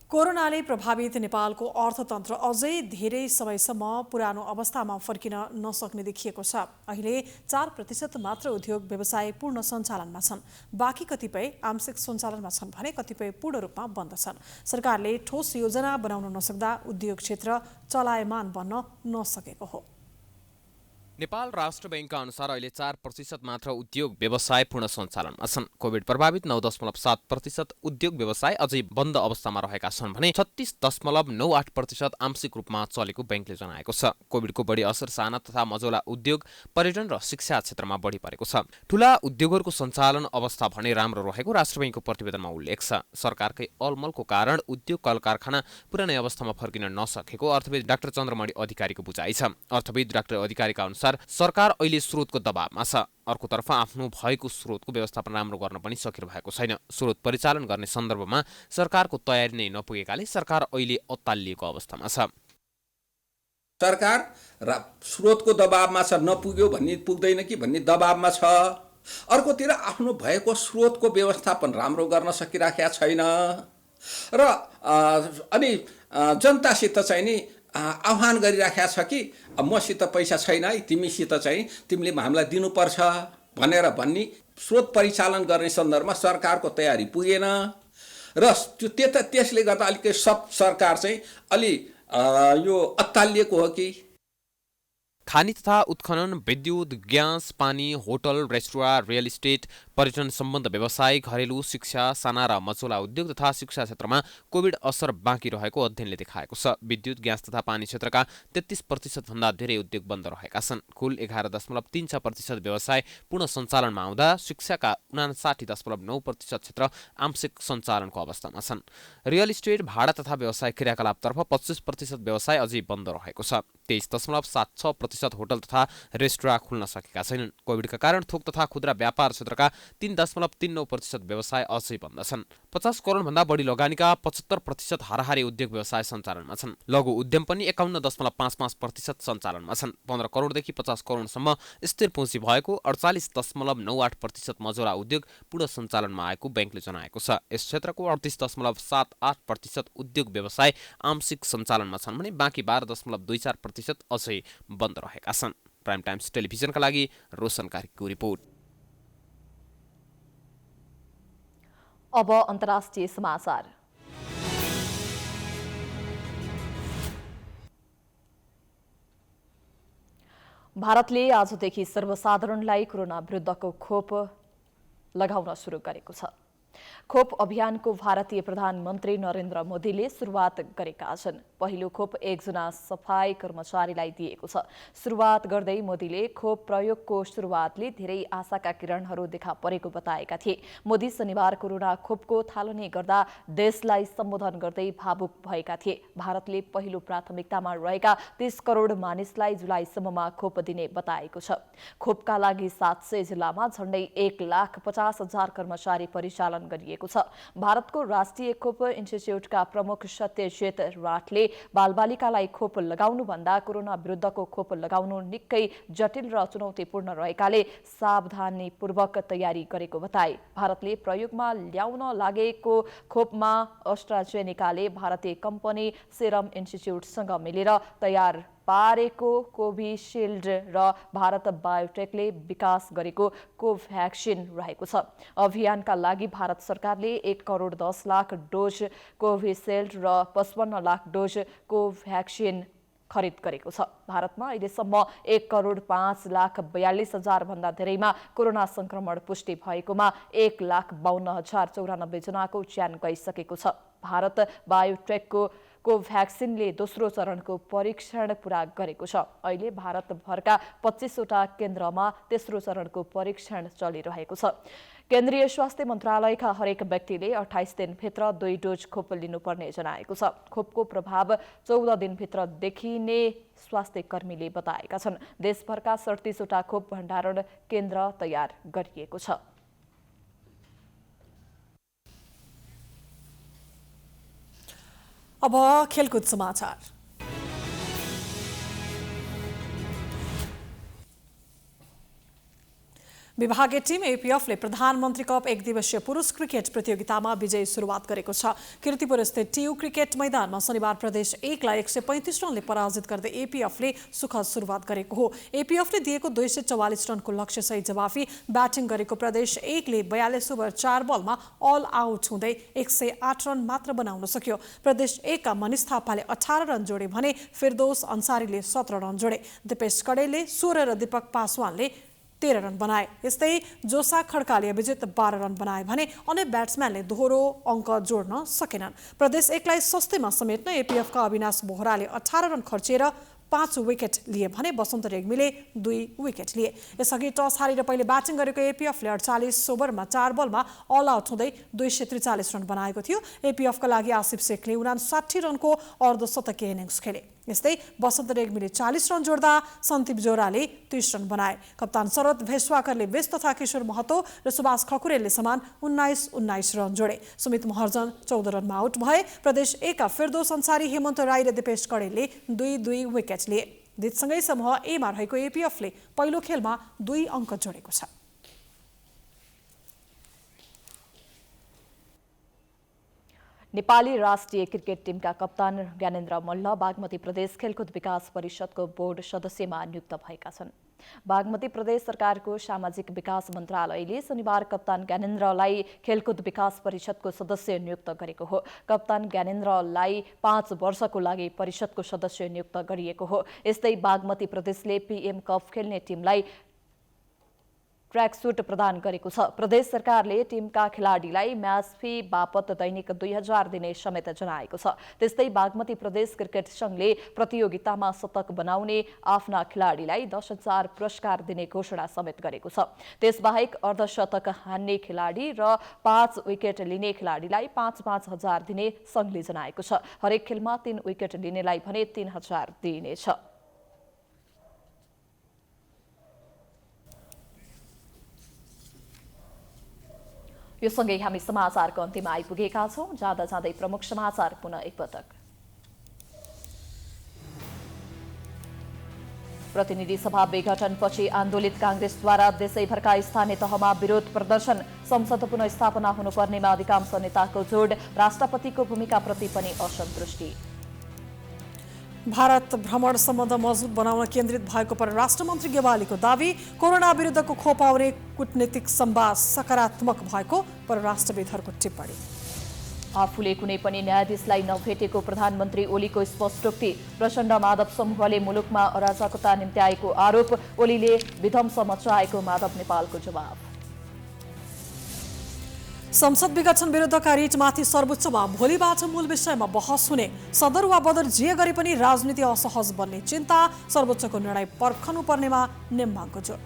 B: कोरोनाले प्रभावित नेपालको अर्थतन्त्र अझै धेरै समयसम्म पुरानो अवस्थामा फर्किन नसक्ने देखिएको छ। अहिले 4% मात्र उद्योग व्यवसाय पूर्ण सञ्चालनमा छन्। बाँकी कतिपय आंशिक सञ्चालनमा छन् भने कतिपय पूर्ण रूपमा बन्द छन्। सरकारले ठोस योजना बनाउन नसक्दा उद्योग क्षेत्र चलायमान बन्न नसकेको हो।
K: नेपाल राष्ट्र बैंकका अनुसार अहिले 4% मात्र उद्योग व्यवसाय पूर्ण सञ्चालनमा छन्। कोभिड प्रभावित 9.7% उद्योग व्यवसाय अझै बन्द अवस्थामा रहेका छन् भने 36.98% आंशिक रूपमा चलेको बैंकले जनाएको छ। कोभिडको बढी असर साना तथा मझौला उद्योग, पर्यटन र शिक्षा क्षेत्रमा बढी परेको छ। ठूला उद्योगहरूको सञ्चालन अवस्था भने राम्रो रहेको राष्ट्र बैंकको प्रतिवेदनमा उल्लेख छ। सरकारकै अलमलको कारण उद्योग कल कारखाना पुरानै अवस्थामा फर्किन नसकेको अर्थविद डाक्टर चन्द्रमणि अधिकारीको बुझाइ छ। अर्थविद डाक्टर अधिकारीका अनुसार अनुसार सरकार अहिले स्रोतको दबावमा छ। अर्कोतर्फ आफ्नो भएको स्रोतको व्यवस्थापन राम्रो गर्न पनि सकिरहेको छैन। स्रोत परिचालन गर्ने सन्दर्भमा सरकारको तयारी नै नपुगेकाले सरकार अहिले अत्तालिएको अवस्थामा छ।
P: सरकार स्रोतको दबावमा छ, नपुग्यो भन्ने पुग्दैन कि भन्ने दबावमा छ। अर्कोतिर आफ्नो भएको स्रोतको व्यवस्थापन राम्रो गर्न सकिराखेका छैन र अनि जनतासित चाहिँ नि आह्वान गरिराखेका छ कि मसित पैसा छैन है, तिमीसित चाहिँ तिमीले हामीलाई दिनुपर्छ भनेर भन्ने स्रोत परिचालन गर्ने सन्दर्भमा सरकारको तयारी पुगेन र त्यसले गर्दा अलिकति सरकार चाहिँ अलि यो अत्तालिएको हो कि।
K: खानी तथा उत्खनन, विद्युत, ग्यास, पानी, होटल, रेस्टुरेन्ट, रियल इस्टेट, पर्यटन सम्बन्ध व्यवसाय, घरेलु, शिक्षा, साना र मझौला उद्योग तथा शिक्षा क्षेत्रमा कोभिड असर बाँकी रहेको अध्ययनले देखाएको छ। विद्युत, ग्यास तथा पानी क्षेत्रका 33% भन्दा धेरै उद्योग बन्द रहेका छन्। कुल 11.36% व्यवसाय पूर्ण सञ्चालनमा आउँदा शिक्षाका 59.9% क्षेत्र आंशिक सञ्चालनको अवस्थामा छन्। रियल इस्टेट, भाडा तथा व्यवसाय क्रियाकलापतर्फ 25% व्यवसाय अझै बन्द रहेको छ। 23.76% होटल तथा रेस्टुरेन्ट खुल्न सकेका छैनन्। कोभिडका कारण थोक तथा खुद्रा व्यापार क्षेत्रका 3.39% व्यवसाय अझै बन्द छन्। 50 करोड भन्दा बढी लगानीका 75% हाराहारी उद्योग व्यवसाय सञ्चालनमा छन्। लघु उद्यम पनि 51.55% सञ्चालनमा छन्। 15 करोडदेखि 50 करोडसम्म स्थिर पुँजी भएको 48.98% मझौला उद्योग पूर्ण सञ्चालनमा आएको बैंकले जनाएको छ। यस क्षेत्रको 38.78% उद्योग व्यवसाय आंशिक सञ्चालनमा छन् भने बाँकी 12.24% अझै बन्द रहेका छन्। प्राइम टाइम्स टेलिभिजनका लागि रोशन कार्कीको रिपोर्ट।
A: अब अन्तर्राष्ट्रिय समाचार। भारतले आजदेखि सर्वसाधारणलाई कोरोना विरुद्धको खोप लगाउन सुरु गरेको छ। खोप अभियानको भारतीय प्रधानमन्त्री नरेन्द्र मोदीले सुरुवात गरेका छन्। पहिलो खोप एकजना सफाई कर्मचारीलाई दिएको छ। सुरुवात गर्दै मोदीले खोप प्रयोगको सुरुवातले धेरै आशाका किरणहरू देखा परेको बताएका थिए। मोदी शनिबार कोरोना खोपको थालनी गर्दा देशलाई सम्बोधन गर्दै भावुक भएका थिए। भारतले पहिलो प्राथमिकतामा रहेका 30 करोड मानिसलाई जुलाईसम्ममा खोप दिने बताएको छ। खोपका लागि 700 जिल्लामा झण्डै 1,50,000 कर्मचारी परिचालन गरिएको छ। भारतको राष्ट्रिय खोप इन्स्टिच्युटका प्रमुख सत्यजित राठले बालबालिकालाई खोप लगाउनुभन्दा कोरोना विरुद्धको खोप लगाउनु निकै जटिल र चुनौतीपूर्ण रहेकाले सावधानीपूर्वक तयारी गरेको बताए। भारतले प्रयोगमा ल्याउन लागेको खोपमा अस्ट्राजेनेकाले भारतीय कम्पनी सेरम इन्स्टिच्युटसँग मिलेर तयार पारेको कोभिसिल्ड र भारत बायोटेकले विकास गरेको कोभ्याक्सिन रहेको छ। अभियानका लागि भारत सरकारले 1 करोड 10 लाख डोज कोभिसिल्ड र 55 लाख डोज कोभ्याक्सिन खरिद गरेको छ। भारतमा अहिलेसम्म 1 करोड 5 लाख 42 हजार भन्दा धेरैमा कोरोना संक्रमण पुष्टि भएकोमा 1,52,094 जनाको ज्यान गइसकेको छ। भारत बायोटेकको कोभ्याक्सिनले दोस्रो चरणको परीक्षण पूरा गरेको छ। अहिले भारतभरका 25वटा केन्द्रमा तेस्रो चरणको परीक्षण चलिरहेको छ। केन्द्रीय स्वास्थ्य मन्त्रालयका हरेक व्यक्तिले 28 दिनभित्र 2 डोज खोप लिनुपर्ने जनाएको छ। खोपको प्रभाव 14 दिनभित्र देखिने स्वास्थ्य कर्मीले बताएका छन्। देशभरका 37वटा खोप भण्डारण केन्द्र तयार गरिएको छ।
B: अब खेलकुद समाचार। विभागीय टिम एपीएफले प्रधानमन्त्री कप एक दिवसीय पुरुष क्रिकेट प्रतियोगितामा विजयी सुरुवात गरेको छ। किर्तिपुर स्थित टियु क्रिकेट मैदानमा शनिबार प्रदेश 1 लाई 135 रनले पराजित गर्दै एपीएफले सुखद सुरुवात गरेको हो। एपीएफले दिएको 244 रनको लक्ष्यसहित जवाफी ब्याटिङ गरेको प्रदेश 1 ले 42 ओभर 4 बलमा अल आउट हुँदै 108 रन मात्र बनाउन सक्यो। प्रदेश 1 का मनिष थापाले 18 रन जोडे भने फिरदौस अन्सारीले 17 रन जोडे। दिपेश कडेलले 16 र दीपक पासवानले 13 रन बनाए। यस्तै जोसा खड्काले अभिजित 12 रन बनाए भने अन्य ब्याट्सम्यानले दोहोरो अङ्क जोड्न सकेनन्। प्रदेश 1 लाई सस्तेमा समेट्न एपीएफका अविनाश बोहराले 18 रन खर्चिएर 5 विकेट लिए भने वसन्त रेग्मीले 2 विकेट लिए। यसअघि टस हारेर पहिले ब्याटिङ गरेको एपीएफले 48 ओभरमा 4 बलमा अल आउट हुँदै 243 रन बनाएको थियो। एपीएफका लागि आसिफ शेखले 59 रनको अर्धशतकीय इनिङ्स खेले। यस्तै वसन्त रेग्मीले 40 रन जोड्दा सन्दीप जोराले 30 रन बनाए। कप्तान शरद भेष्वाकरले 20 तथा किशोर महतो र सुभाष खकुरेलले समान 19 रन जोडे। सुमित महर्जन 14 रनमा आउट भए। प्रदेश 1 का फिरदौस अन्सारी, हेमन्त राई र दिपेश कडेलले 2 विकेट लिए। जितसँगै समूह ए मा रहेको एपीएफले पहिलो खेलमा 2 अङ्क जोडेको छ।
A: नेपाली राष्ट्रिय क्रिकेट टिमका कप्तान ज्ञानेन्द्र मल्ल बागमती प्रदेश खेलकुद विकास परिषदको बोर्ड सदस्यमा नियुक्त भएका छन्। बागमती प्रदेश सरकारको सामाजिक विकास मन्त्रालयले शनिबार कप्तान ज्ञानेन्द्रलाई खेलकुद विकास परिषदको सदस्य नियुक्त गरेको हो। कप्तान ज्ञानेन्द्रलाई 5 वर्षको लागि परिषदको सदस्य नियुक्त गरिएको हो। यस्तै बागमती प्रदेशले पीएम कप खेल्ने टिमलाई ट्र्याक सुट प्रदान गरेको छ। प्रदेश सरकारले टिमका खेलाडीलाई म्याच फी बापत दैनिक 2000 दिने समेत जनाएको छ। त्यस्तै बागमती प्रदेश क्रिकेट संघले प्रतियोगितामा शतक बनाउने आफ्ना खेलाडीलाई 10,000 पुरस्कार दिने घोषणा समेत गरेको छ। त्यसबाहेक अर्धशतक हान्ने खेलाडी र 5 विकेट लिने खेलाडीलाई 5,000 दिने संघले जनाएको छ। हरेक खेलमा 3 विकेट लिनेलाई भने 3,000 दिइनेछ। यो सँगै हामी समाचारको अन्त्यमा आइपुगेका छौं। जाँदा जाँदै प्रमुख समाचार पुनः एकपटक। प्रतिनिधि सभा विघटनपछि आन्दोलित कांग्रेसद्वारा देशैभरका स्थानीय तहमा विरोध प्रदर्शन। संसद पुनर्स्थापना हुनुपर्नेमा अधिकांश नेताको जोड। राष्ट्रपतिको भूमिकाप्रति पनि असन्तुष्टि।
B: भारत भ्रमण सम्बन्ध मजबुत बनाउन केन्द्रित भएको परराष्ट्र मन्त्री गेवालीको दावी। कोरोना विरुद्धको खोप आउने कूटनीतिक संवाद सकारात्मक भएको परराष्ट्रविदहरूको टिप्पणी।
A: आफूले कुनै पनि न्यायाधीशलाई नभेटेको प्रधानमन्त्री ओलीको स्पष्टोक्ति। प्रचण्ड माधव समूहले मुलुकमा अराजकता निम्त्याएको आरोप। ओलीले विध्वंस मचाएको माधव नेपालको जवाब।
B: संसद विघटन विरुद्धका रिटमाथि सर्वोच्चमा भोलिबाट मूल विषयमा बहस हुने। सदर वा बदर जे गरे पनि राजनीति असहज बन्ने चिन्ता। सर्वोच्चको निर्णय पर्खनुपर्नेमा नेम्बाङको जोड।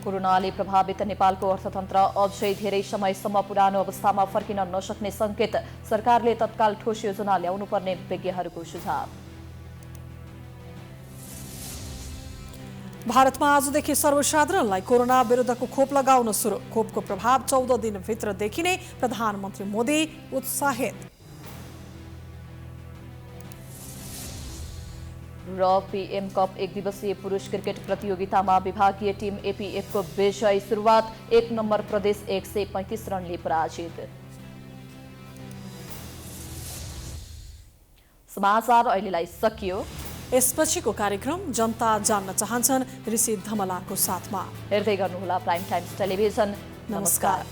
A: कोरोनाले प्रभावित नेपालको अर्थतन्त्र अझै धेरै समयसम्म पुरानो अवस्थामा फर्किन नसक्ने संकेत। सरकारले तत्काल ठोस योजना ल्याउनुपर्ने विज्ञहरूको सुझाव।
B: भारतमा आजदेखि सर्वसाधारणलाई कोरोना विरुद्धको खोप लगाउन सुरु। खोपको प्रभाव 14 दिनभित्र देखिने प्रधानमन्त्री मोदी उत्साहित।
A: र पीएम कप 1 दिवसीय पुरुष क्रिकेट प्रतियोगितामा विभागीय टिम एपीएफको विजयी सुरुवात। 1 नम्बर प्रदेश 135 रनले पराजित। समाचार अहिलेलाई सकियो।
B: यसपछिको कार्यक्रम जनता जान्न चाहन्छन् ऋषि धमलाको साथमा।
A: हेर्दै गर्नुहोला प्राइम टाइम्स टेलिभिजन। नमस्कार।